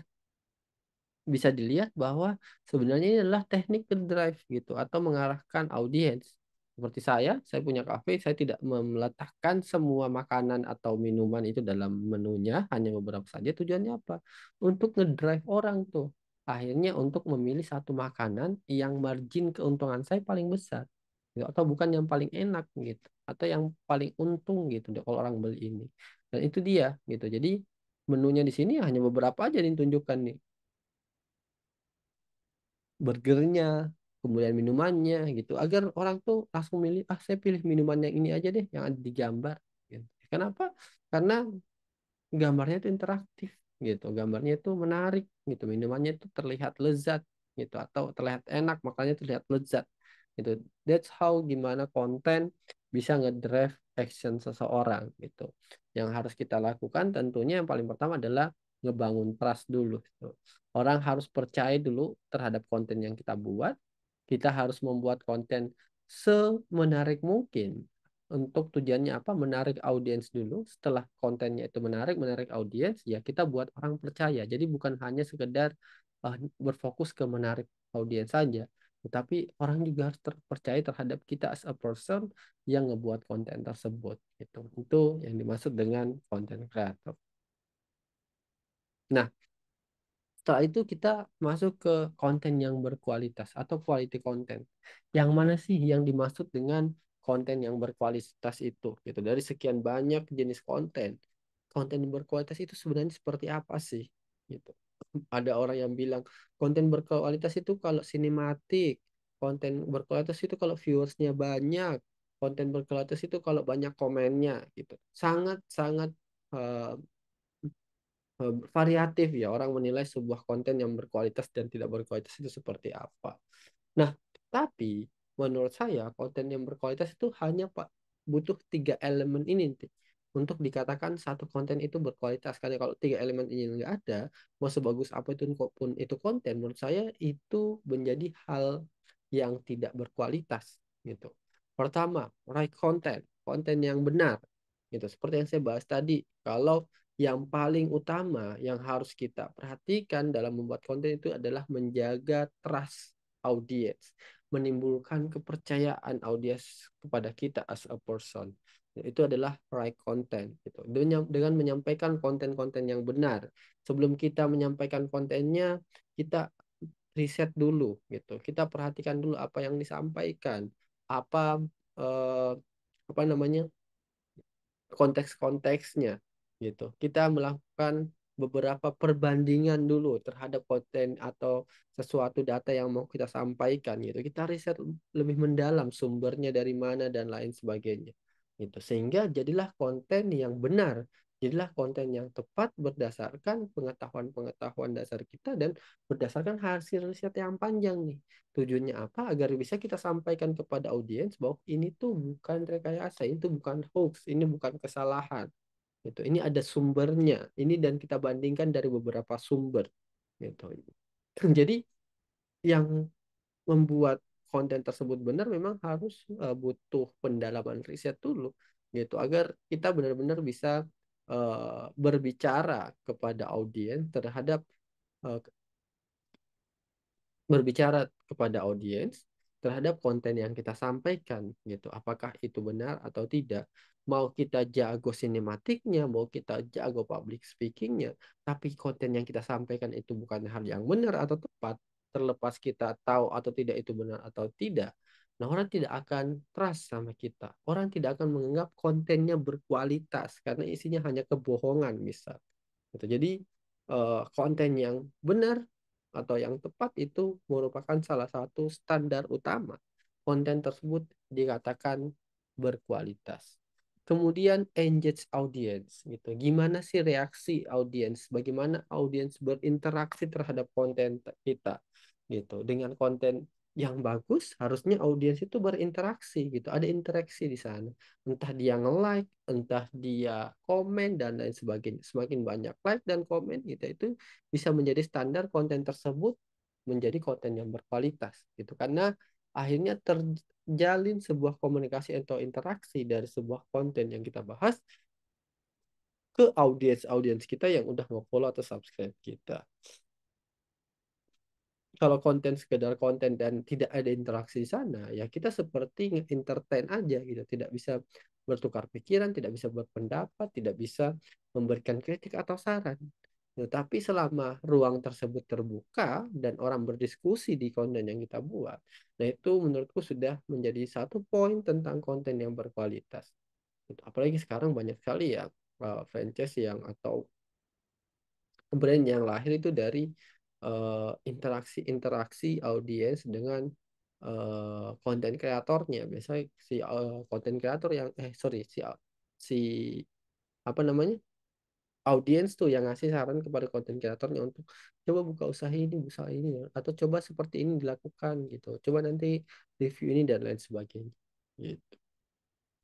bisa dilihat bahwa sebenarnya ini adalah teknik ke drive gitu atau mengarahkan audiens. Seperti saya punya kafe, saya tidak meletakkan semua makanan atau minuman itu dalam menunya, hanya beberapa saja. Tujuannya apa? Untuk ngedrive orang tuh. Akhirnya untuk memilih satu makanan yang margin keuntungan saya paling besar. Gitu. Atau bukan yang paling enak gitu. Atau yang paling untung gitu kalau orang beli ini. Dan itu dia gitu. Jadi menunya di sini hanya beberapa aja ditunjukkan nih burgernya, kemudian minumannya gitu, agar orang tuh langsung milih, ah saya pilih minuman yang ini aja deh, yang ada di gambar. Gitu. Kenapa? Karena gambarnya itu interaktif gitu, gambarnya itu menarik gitu, minumannya itu terlihat lezat gitu, atau terlihat enak, makanya terlihat lezat gitu. That's how gimana konten bisa ngedrive action seseorang gitu. Yang harus kita lakukan tentunya yang paling pertama adalah ngebangun trust dulu gitu. Orang harus percaya dulu terhadap konten yang kita buat. Kita harus membuat konten semenarik mungkin. Untuk tujuannya apa? Menarik audiens dulu. Setelah kontennya itu menarik audiens, ya kita buat orang percaya. Jadi bukan hanya sekedar berfokus ke menarik audiens saja, tetapi orang juga harus terpercaya terhadap kita as a person yang ngebuat konten tersebut. Itu yang dimaksud dengan konten kreator. Nah, setelah itu kita masuk ke konten yang berkualitas atau quality content. Yang mana sih yang dimaksud dengan konten yang berkualitas itu? Gitu. Dari sekian banyak jenis konten, konten yang berkualitas itu sebenarnya seperti apa sih? Gitu. Ada orang yang bilang konten berkualitas itu kalau sinematik, konten berkualitas itu kalau viewersnya banyak, konten berkualitas itu kalau banyak komennya gitu. Sangat-sangat variatif ya orang menilai sebuah konten yang berkualitas dan tidak berkualitas itu seperti apa. Nah, tapi menurut saya konten yang berkualitas itu hanya butuh 3 elemen ini untuk dikatakan satu konten itu berkualitas. Karena kalau 3 elemen ini nggak ada, mau sebagus apa itu pun itu konten, menurut saya itu menjadi hal yang tidak berkualitas gitu. Pertama, right content, konten yang benar gitu. Seperti yang saya bahas tadi, kalau yang paling utama yang harus kita perhatikan dalam membuat konten itu adalah menjaga trust audience, menimbulkan kepercayaan audiens kepada kita as a person. Itu adalah right content gitu. Dengan menyampaikan konten-konten yang benar. Sebelum kita menyampaikan kontennya, kita riset dulu gitu. Kita perhatikan dulu apa yang disampaikan, apa eh, apa namanya konteks-konteksnya gitu. Kita melakukan beberapa perbandingan dulu terhadap konten atau sesuatu data yang mau kita sampaikan gitu. Kita riset lebih mendalam sumbernya dari mana dan lain sebagainya gitu. Sehingga jadilah konten yang benar, jadilah konten yang tepat berdasarkan pengetahuan-pengetahuan dasar kita dan berdasarkan hasil riset yang panjang nih. Tujuannya apa? Agar bisa kita sampaikan kepada audiens bahwa ini tuh bukan rekayasa, ini tuh bukan hoax, ini bukan kesalahan. Gitu. Ini ada sumbernya. Ini dan kita bandingkan dari beberapa sumber. Gitu. Jadi yang membuat konten tersebut benar memang harus butuh pendalaman riset dulu, gitu, agar kita benar-benar bisa berbicara kepada audiens terhadap eh, berbicara kepada audiens terhadap konten yang kita sampaikan gitu. Apakah itu benar atau tidak? Mau kita jago sinematiknya, mau kita jago public speakingnya, tapi konten yang kita sampaikan itu bukan hal yang benar atau tepat, terlepas kita tahu atau tidak itu benar atau tidak. Nah, orang tidak akan trust sama kita. Orang tidak akan menganggap kontennya berkualitas karena isinya hanya kebohongan misal. Gitu. Jadi konten yang benar atau yang tepat itu merupakan salah satu standar utama. Konten tersebut dikatakan berkualitas. Kemudian engage audience gitu. Gimana sih reaksi audiens? Bagaimana audiens berinteraksi terhadap konten kita gitu. Dengan konten yang bagus harusnya audiens itu berinteraksi gitu. Ada interaksi di sana. Entah dia nge-like, entah dia komen dan lain sebagainya. Semakin banyak like dan komen gitu itu bisa menjadi standar konten tersebut menjadi konten yang berkualitas gitu. Karena akhirnya terjalin sebuah komunikasi atau interaksi dari sebuah konten yang kita bahas ke audiens-audiens kita yang udah nge-follow atau subscribe kita. Kalau konten sekedar konten dan tidak ada interaksi di sana, ya kita seperti entertain aja gitu, tidak bisa bertukar pikiran, tidak bisa berpendapat, tidak bisa memberikan kritik atau saran. Tapi selama ruang tersebut terbuka dan orang berdiskusi di konten yang kita buat, nah itu menurutku sudah menjadi satu poin tentang konten yang berkualitas. Apalagi sekarang banyak sekali ya franchise yang atau brand yang lahir itu dari interaksi audiens dengan konten kreatornya. Biasanya si konten kreator yang sorry si apa namanya audiens tuh yang ngasih saran kepada konten kreatornya untuk coba buka usaha ini atau coba seperti ini dilakukan gitu. Coba nanti review ini dan lain sebagainya. Gitu.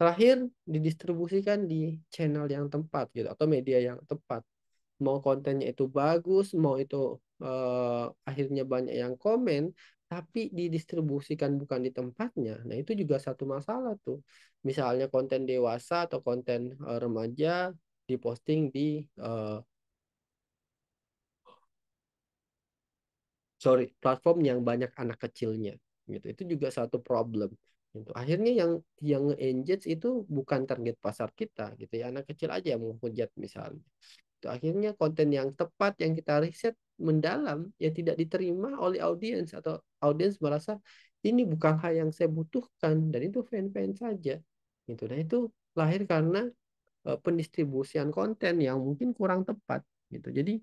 Terakhir didistribusikan di channel yang tepat gitu atau media yang tepat. Mau kontennya itu bagus, mau itu akhirnya banyak yang komen, tapi didistribusikan bukan di tempatnya. Nah, itu juga satu masalah tuh. Misalnya konten dewasa atau konten remaja diposting di platform yang banyak anak kecilnya gitu. Itu juga satu problem gitu. Akhirnya yang engage itu bukan target pasar kita gitu ya, anak kecil aja yang menghujat misalnya. Itu akhirnya konten yang tepat yang kita riset mendalam ya tidak diterima oleh audiens atau audiens merasa ini bukan hal yang saya butuhkan dan itu fan-fan saja gitu. Dan itu lahir karena pendistribusian konten yang mungkin kurang tepat gitu. Jadi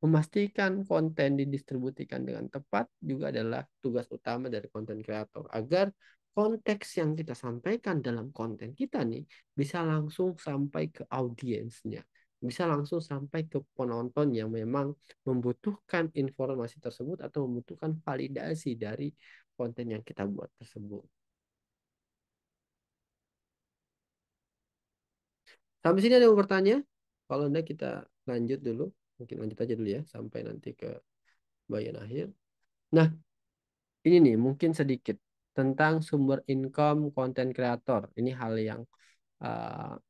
memastikan konten didistribusikan dengan tepat juga adalah tugas utama dari konten kreator agar konteks yang kita sampaikan dalam konten kita nih bisa langsung sampai ke audiensnya, bisa langsung sampai ke penonton yang memang membutuhkan informasi tersebut atau membutuhkan validasi dari konten yang kita buat tersebut. Sampai sini ada yang mau bertanya? Kalau enggak kita lanjut dulu. Mungkin lanjut aja dulu ya sampai nanti ke bagian akhir. Nah, ini nih mungkin sedikit tentang sumber income konten kreator. Ini hal yang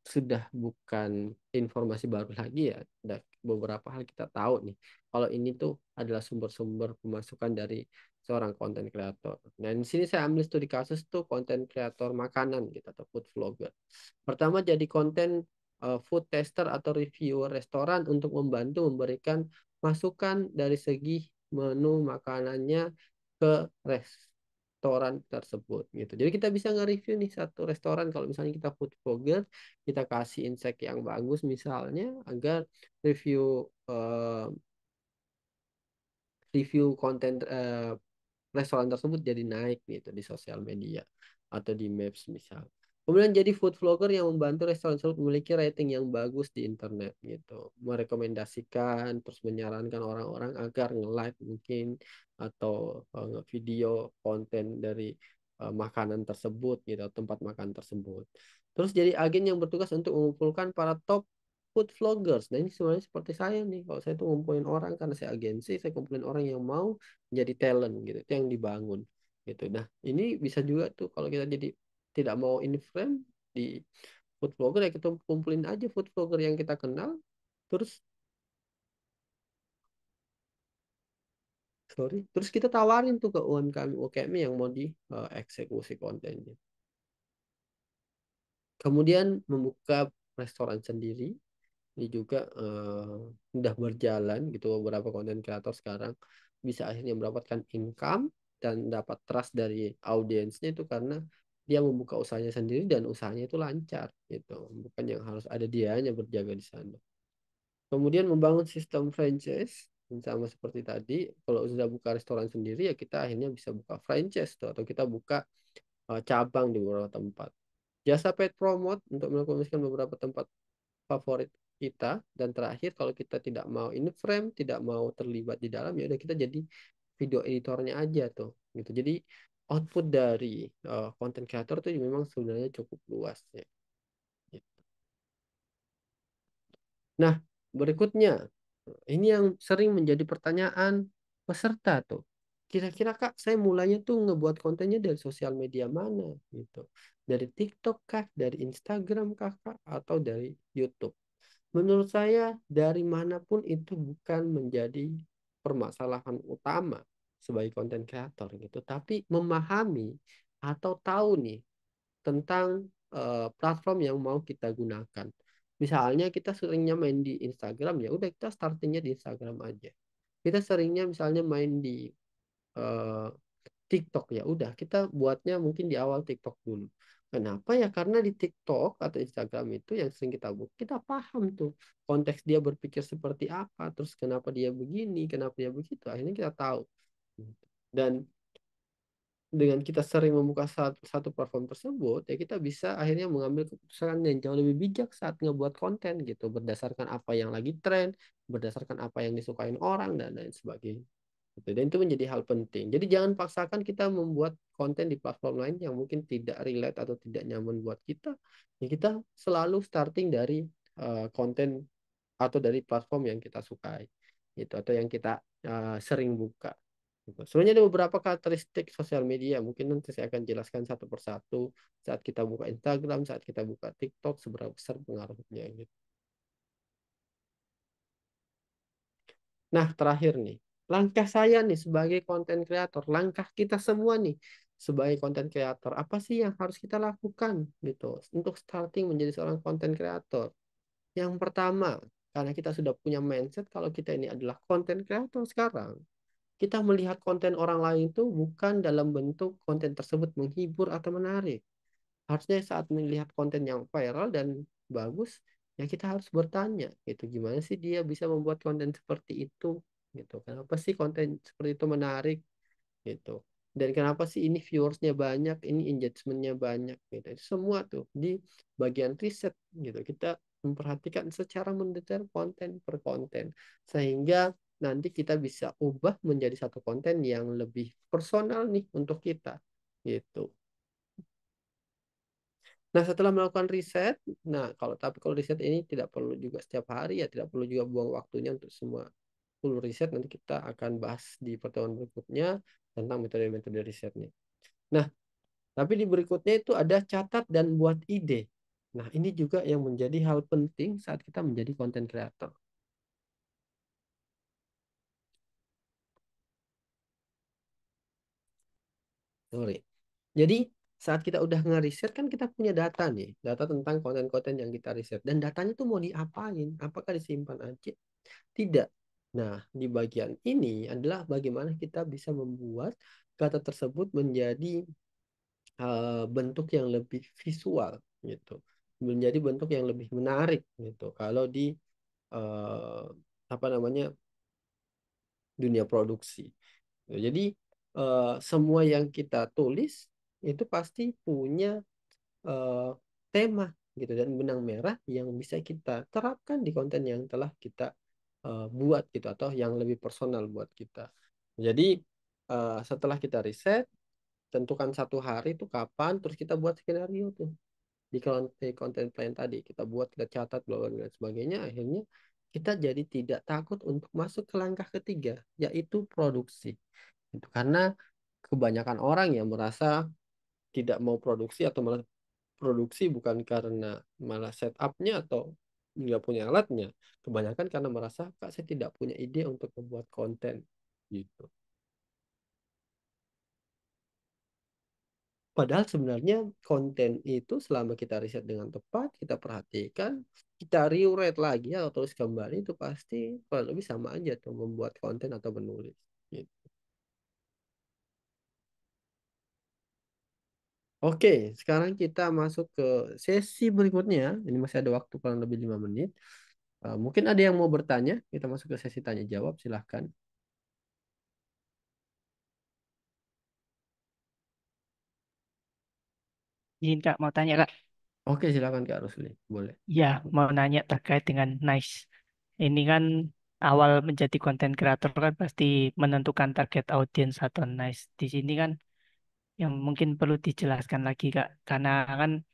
sudah bukan informasi baru lagi ya. Ada beberapa hal kita tahu nih. Kalau ini tuh adalah sumber-sumber pemasukan dari seorang konten kreator. Nah, di sini saya ambil studi kasus tuh konten kreator makanan gitu atau food vlogger. Pertama jadi konten food tester atau reviewer restoran untuk membantu memberikan masukan dari segi menu makanannya ke restoran tersebut gitu. Jadi kita bisa nge-review nih satu restoran kalau misalnya kita food vlogger, kita kasih insight yang bagus misalnya agar review eh, review konten restoran tersebut jadi naik gitu di sosial media atau di Maps misal. Kemudian jadi food vlogger yang membantu restoran tersebut memiliki rating yang bagus di internet gitu. Merekomendasikan, terus menyarankan orang-orang agar nge-like mungkin atau video konten dari makanan tersebut gitu, tempat makan tersebut. Terus jadi agen yang bertugas untuk mengumpulkan para top food vloggers. Nah ini sebenarnya seperti saya nih. Kalau saya tuh ngumpulin orang karena saya agensi, saya kumpulin orang yang mau jadi talent gitu. Itu yang dibangun gitu. Nah, ini bisa juga tuh kalau kita jadi tidak mau in frame di food vlogger ya kita kumpulin aja food vlogger yang kita kenal terus terus kita tawarin tuh ke UMKM UMKM yang mau di eksekusi kontennya. Kemudian membuka restoran sendiri. Ini juga udah berjalan gitu beberapa konten kreator sekarang bisa akhirnya mendapatkan income dan dapat trust dari audiensnya itu karena dia membuka usahanya sendiri dan usahanya itu lancar gitu, bukan yang harus ada dianya berjaga di sana. Kemudian membangun sistem franchise sama seperti tadi, kalau sudah buka restoran sendiri ya kita akhirnya bisa buka franchise tuh, atau kita buka cabang di beberapa tempat. Jasa paid promote untuk merekomendasikan beberapa tempat favorit kita, dan terakhir kalau kita tidak mau in frame, tidak mau terlibat di dalam, ya udah kita jadi video editornya aja tuh gitu. Jadi output dari content creator tuh memang sebenarnya cukup luas ya. Nah, berikutnya ini yang sering menjadi pertanyaan peserta tuh. Kira-kira Kak, saya mulainya tuh ngebuat kontennya dari sosial media mana gitu. Dari TikTok kah, dari Instagram kah, Kak, atau dari YouTube? Menurut saya dari manapun itu bukan menjadi permasalahan utama sebagai konten kreator gitu, tapi memahami atau tahu nih tentang platform yang mau kita gunakan. Misalnya kita seringnya main di Instagram ya udah kita startingnya di Instagram aja. Kita seringnya misalnya main di eh, TikTok ya udah kita buatnya mungkin di awal TikTok dulu. Kenapa ya? Karena di TikTok atau Instagram itu yang sering kita buat, kita paham tuh konteks dia berpikir seperti apa, terus kenapa dia begini, kenapa dia begitu. Akhirnya kita tahu. Dan dengan kita sering membuka satu platform tersebut, ya kita bisa akhirnya mengambil keputusan yang jauh lebih bijak saat ngebuat konten gitu, berdasarkan apa yang lagi tren, berdasarkan apa yang disukain orang dan lain sebagainya. Gitu. Dan itu menjadi hal penting. Jadi jangan paksakan kita membuat konten di platform lain yang mungkin tidak relate atau tidak nyaman buat kita. Ya kita selalu starting dari konten atau dari platform yang kita sukai, gitu, atau yang kita sering buka. Gitu. Sebenarnya ada beberapa karakteristik sosial media. Mungkin nanti saya akan jelaskan satu persatu saat kita buka Instagram, saat kita buka TikTok, seberapa besar pengaruhnya. Gitu. Nah, terakhir nih, langkah saya nih sebagai konten kreator, langkah kita semua nih sebagai konten kreator, apa sih yang harus kita lakukan gitu untuk starting menjadi seorang konten kreator? Yang pertama, karena kita sudah punya mindset kalau kita ini adalah konten kreator sekarang, kita melihat konten orang lain itu bukan dalam bentuk konten tersebut menghibur atau menarik. Harusnya saat melihat konten yang viral dan bagus, ya kita harus bertanya, gitu, gimana sih dia bisa membuat konten seperti itu, gitu. Kenapa sih konten seperti itu menarik, gitu. Dan kenapa sih ini viewersnya banyak, ini engagementnya banyak, gitu. Itu semua tuh di bagian riset, gitu. Kita memperhatikan secara mendetail konten per konten, sehingga nanti kita bisa ubah menjadi satu konten yang lebih personal nih untuk kita, gitu. Nah, setelah melakukan riset, kalau riset ini tidak perlu juga setiap hari ya, tidak perlu juga buang waktunya untuk semua full riset. Nanti kita akan bahas di pertemuan berikutnya tentang metode-metode risetnya. Nah, tapi di berikutnya itu ada catat dan buat ide. Nah, ini juga yang menjadi hal penting saat kita menjadi content creator. Sorry. Jadi saat kita udah ngeriset kan kita punya data nih, data tentang konten-konten yang kita riset. Dan datanya tuh mau diapain? Apakah disimpan aja? Tidak. Nah, di bagian ini adalah bagaimana kita bisa membuat data tersebut menjadi bentuk yang lebih visual gitu, menjadi bentuk yang lebih menarik gitu. Kalau di eh, apa namanya dunia produksi. Jadi semua yang kita tulis itu pasti punya eh, tema gitu dan benang merah yang bisa kita terapkan di konten yang telah kita buat gitu atau yang lebih personal buat kita. Jadi setelah kita riset, tentukan satu hari itu kapan, terus kita buat skenario tuh di konten plan tadi. Kita buat, kita catat, bla bla dan sebagainya. Akhirnya kita jadi tidak takut untuk masuk ke langkah ketiga, yaitu produksi. Itu karena kebanyakan orang yang merasa tidak mau produksi atau malah produksi bukan karena malah setupnya atau nggak punya alatnya. Kebanyakan karena merasa, Kak, saya tidak punya ide untuk membuat konten gitu. Padahal sebenarnya konten itu selama kita riset dengan tepat, kita perhatikan, kita rewrite lagi atau tulis kembali itu pasti kurang lebih sama aja tuh membuat konten atau menulis. Gitu. Oke, sekarang kita masuk ke sesi berikutnya. Ini masih ada waktu kurang lebih 5 menit. Mungkin ada yang mau bertanya, kita masuk ke sesi tanya jawab, silahkan. Izin Kak, mau tanya Kak. Oke, silakan Kak Rusli, boleh. Ya, mau nanya terkait dengan Nice. Ini kan awal menjadi konten kreator kan pasti menentukan target audiens atau Nice. Di sini kan yang mungkin perlu dijelaskan lagi Kak. Karena kan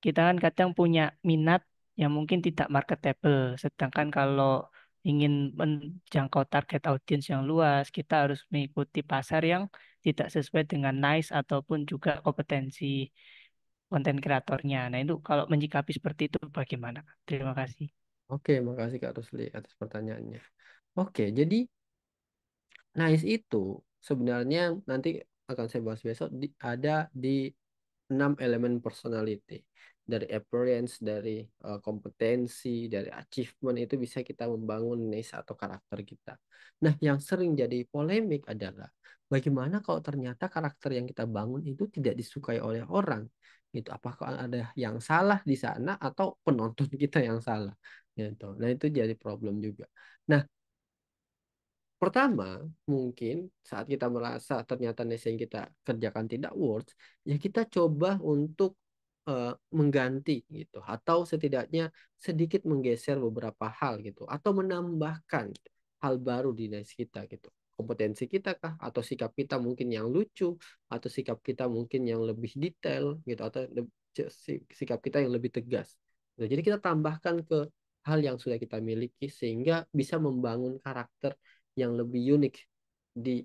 kita kan kadang punya minat yang mungkin tidak marketable. Sedangkan kalau ingin menjangkau target audiens yang luas, kita harus mengikuti pasar yang tidak sesuai dengan Nice ataupun juga kompetensi konten kreatornya. Nah, itu kalau menyikapi seperti itu bagaimana? Terima kasih. Oke, makasih Kak Rusli atas pertanyaannya. Oke, jadi Nice itu sebenarnya nanti akan saya bahas besok ada di 6 elemen personality. Dari appearance, dari kompetensi, dari achievement itu bisa kita membangun niche atau karakter kita. Nah, yang sering jadi polemik adalah bagaimana kalau ternyata karakter yang kita bangun itu tidak disukai oleh orang. Gitu. Apakah ada yang salah di sana atau penonton kita yang salah? Gitu. Nah, itu jadi problem juga. Nah, pertama, mungkin saat kita merasa ternyata niche yang kita kerjakan tidak worth, ya kita coba untuk mengganti gitu, atau setidaknya sedikit menggeser beberapa hal gitu, atau menambahkan hal baru di niche kita gitu. Kompetensi kita kah, atau sikap kita mungkin yang lucu, atau sikap kita mungkin yang lebih detail gitu, atau sikap kita yang lebih tegas. Nah, jadi kita tambahkan ke hal yang sudah kita miliki sehingga bisa membangun karakter yang lebih unik di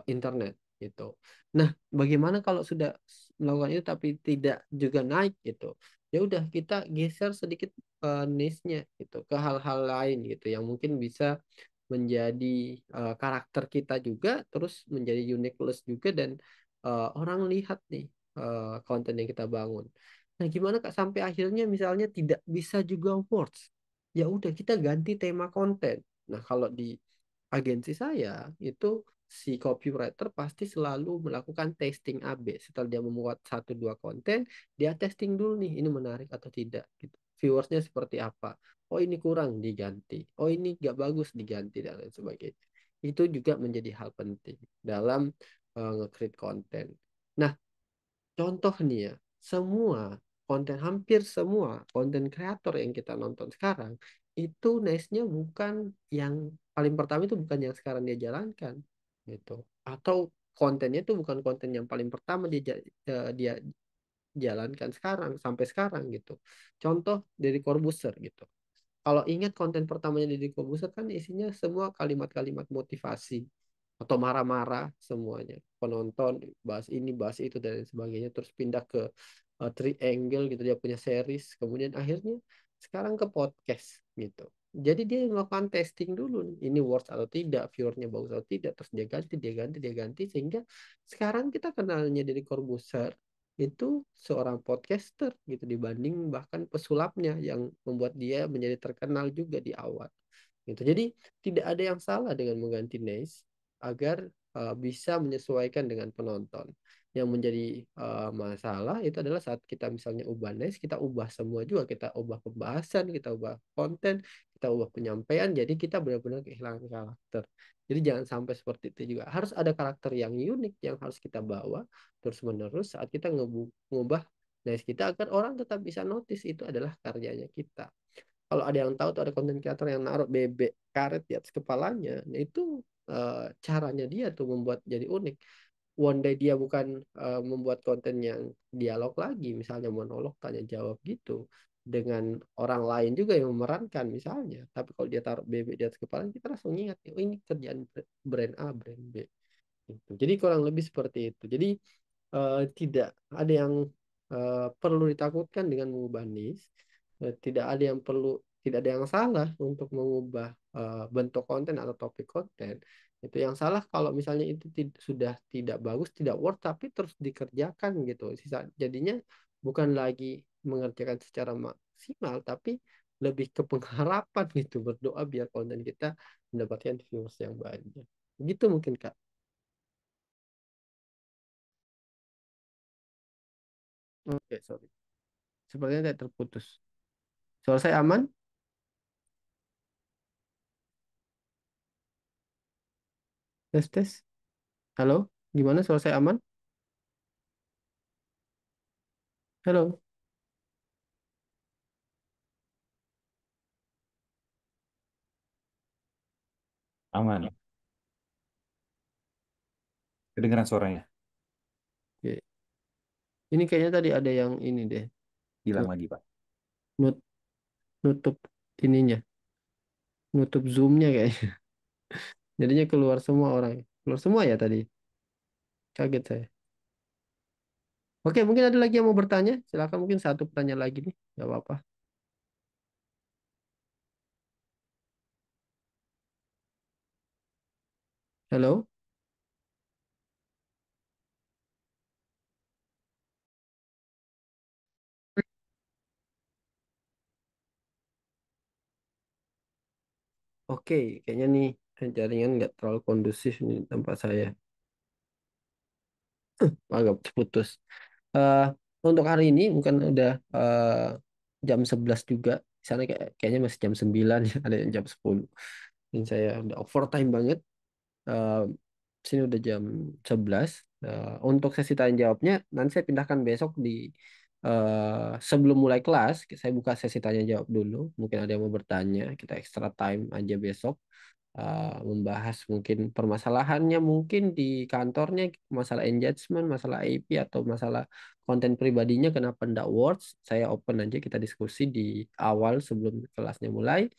internet gitu. Nah, bagaimana kalau sudah melakukan itu tapi tidak juga naik gitu? Ya udah kita geser sedikit niche-nya gitu ke hal-hal lain gitu yang mungkin bisa menjadi karakter kita juga terus menjadi uniqueness juga dan orang lihat nih konten yang kita bangun. Nah, gimana Kak sampai akhirnya misalnya tidak bisa juga words? Ya udah kita ganti tema konten. Nah, kalau di agensi saya itu si copywriter pasti selalu melakukan testing AB. Setelah dia membuat satu dua konten, dia testing dulu nih ini menarik atau tidak gitu. Viewersnya seperti apa? Oh ini kurang diganti. Oh ini nggak bagus diganti dan lain sebagainya. Itu juga menjadi hal penting dalam nge-create konten. Nah, contoh nih ya, hampir semua konten kreator yang kita nonton sekarang itu niche-nya bukan yang paling pertama itu bukan yang sekarang dia jalankan gitu. Atau kontennya itu bukan konten yang paling pertama dia jalankan sekarang sampai sekarang gitu. Contoh dari Corbuzier gitu. Kalau ingat konten pertamanya Deddy Corbuzier kan isinya semua kalimat-kalimat motivasi atau marah-marah semuanya. Penonton bahas ini, bahas itu dan lain sebagainya. Terus pindah ke Triangle gitu, dia punya series. Kemudian akhirnya sekarang ke podcast gitu. Jadi dia melakukan testing dulu, ini worth atau tidak, viewernya bagus atau tidak, terus dia ganti sehingga sekarang kita kenalnya dari Corbuzier itu seorang podcaster gitu dibanding bahkan pesulapnya yang membuat dia menjadi terkenal juga di awal gitu. Jadi tidak ada yang salah dengan mengganti niche agar bisa menyesuaikan dengan penonton. Yang menjadi masalah itu adalah saat kita misalnya ubah niche, kita ubah semua juga, kita ubah pembahasan, kita ubah konten, kita ubah penyampaian, jadi kita benar-benar kehilangan karakter. Jadi jangan sampai seperti itu juga. Harus ada karakter yang unik yang harus kita bawa terus-menerus saat kita ngubah niche kita agar orang tetap bisa notice itu adalah karyanya kita. Kalau ada yang tahu tuh ada konten kreator yang naruh bebek karet di atas kepalanya, nah itu caranya dia tuh membuat jadi unik. One day dia bukan membuat konten yang dialog lagi, misalnya monolog tanya jawab gitu dengan orang lain juga yang memerankan misalnya. Tapi kalau dia taruh bebek di atas kepala, kita langsung ingat, oh ini kerjaan brand A, brand B. Gitu. Jadi kurang lebih seperti itu. Jadi tidak ada yang perlu ditakutkan dengan mengubah niche. Tidak ada yang perlu, tidak ada yang salah untuk mengubah bentuk konten atau topik konten. Itu yang salah kalau misalnya itu sudah tidak bagus, tidak worth, tapi terus dikerjakan gitu. Jadinya bukan lagi mengerjakan secara maksimal, tapi lebih ke pengharapan gitu, berdoa biar konten kita mendapatkan viewers yang banyak. Gitu mungkin Kak. Oke, sorry. Sepertinya tidak terputus. Suara saya aman? Tes, tes. Halo? Gimana suara saya aman? Halo? Aman. Kedengeran suaranya. Oke. Ini kayaknya tadi ada yang ini deh. Hilang lagi, Pak. Nut nutup ininya. Nutup zoomnya kayaknya. Jadinya keluar semua orang. Keluar semua ya tadi. Kaget saya. Oke, mungkin ada lagi yang mau bertanya. Silakan mungkin satu pertanyaan lagi nih. Gak apa-apa. Halo? Oke, kayaknya nih jaringan nggak terlalu kondusif nih di tempat saya. Agak putus. Eh, untuk hari ini mungkin udah jam 11 juga. Di sana kayaknya masih jam 9 ya, ada yang jam 10. Dan saya udah overtime banget. Eh, sini udah jam 11. Untuk sesi tanya jawabnya nanti saya pindahkan besok di sebelum mulai kelas, saya buka sesi tanya jawab dulu. Mungkin ada yang mau bertanya, kita extra time aja besok membahas mungkin permasalahannya mungkin di kantornya, masalah engagement, masalah IP atau masalah konten pribadinya kenapa ndak works. Saya open aja kita diskusi di awal sebelum kelasnya mulai.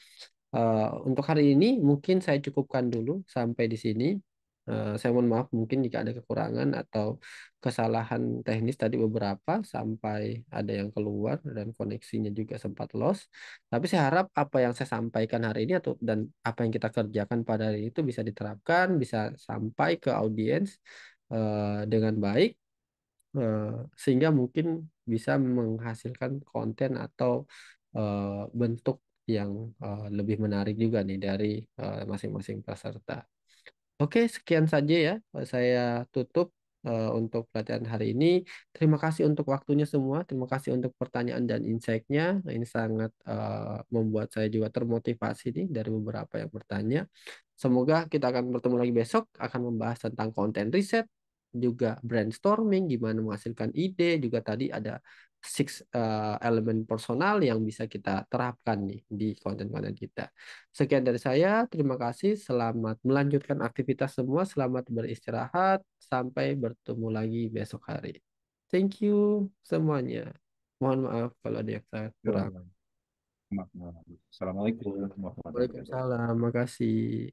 Untuk hari ini mungkin saya cukupkan dulu sampai di sini. Saya mohon maaf mungkin jika ada kekurangan atau kesalahan teknis tadi beberapa sampai ada yang keluar dan koneksinya juga sempat lost. Tapi saya harap apa yang saya sampaikan hari ini atau dan apa yang kita kerjakan pada hari itu bisa diterapkan, bisa sampai ke audiens dengan baik eh, sehingga mungkin bisa menghasilkan konten atau bentuk yang lebih menarik juga nih dari masing-masing peserta. Oke, sekian saja ya. Saya tutup untuk pelatihan hari ini. Terima kasih untuk waktunya semua. Terima kasih untuk pertanyaan dan insight-nya. Ini sangat membuat saya juga termotivasi nih dari beberapa yang bertanya. Semoga kita akan bertemu lagi besok, akan membahas tentang konten riset, juga brainstorming, gimana menghasilkan ide, juga tadi ada six elemen personal yang bisa kita terapkan nih di konten-konten kita. Sekian dari saya, terima kasih, selamat melanjutkan aktivitas semua, selamat beristirahat, sampai bertemu lagi besok hari. Thank you semuanya. Mohon maaf kalau ada yang saya Ya, kurang. Assalamualaikum warahmatullahi wabarakatuh. Waalaikumsalam. Makasih.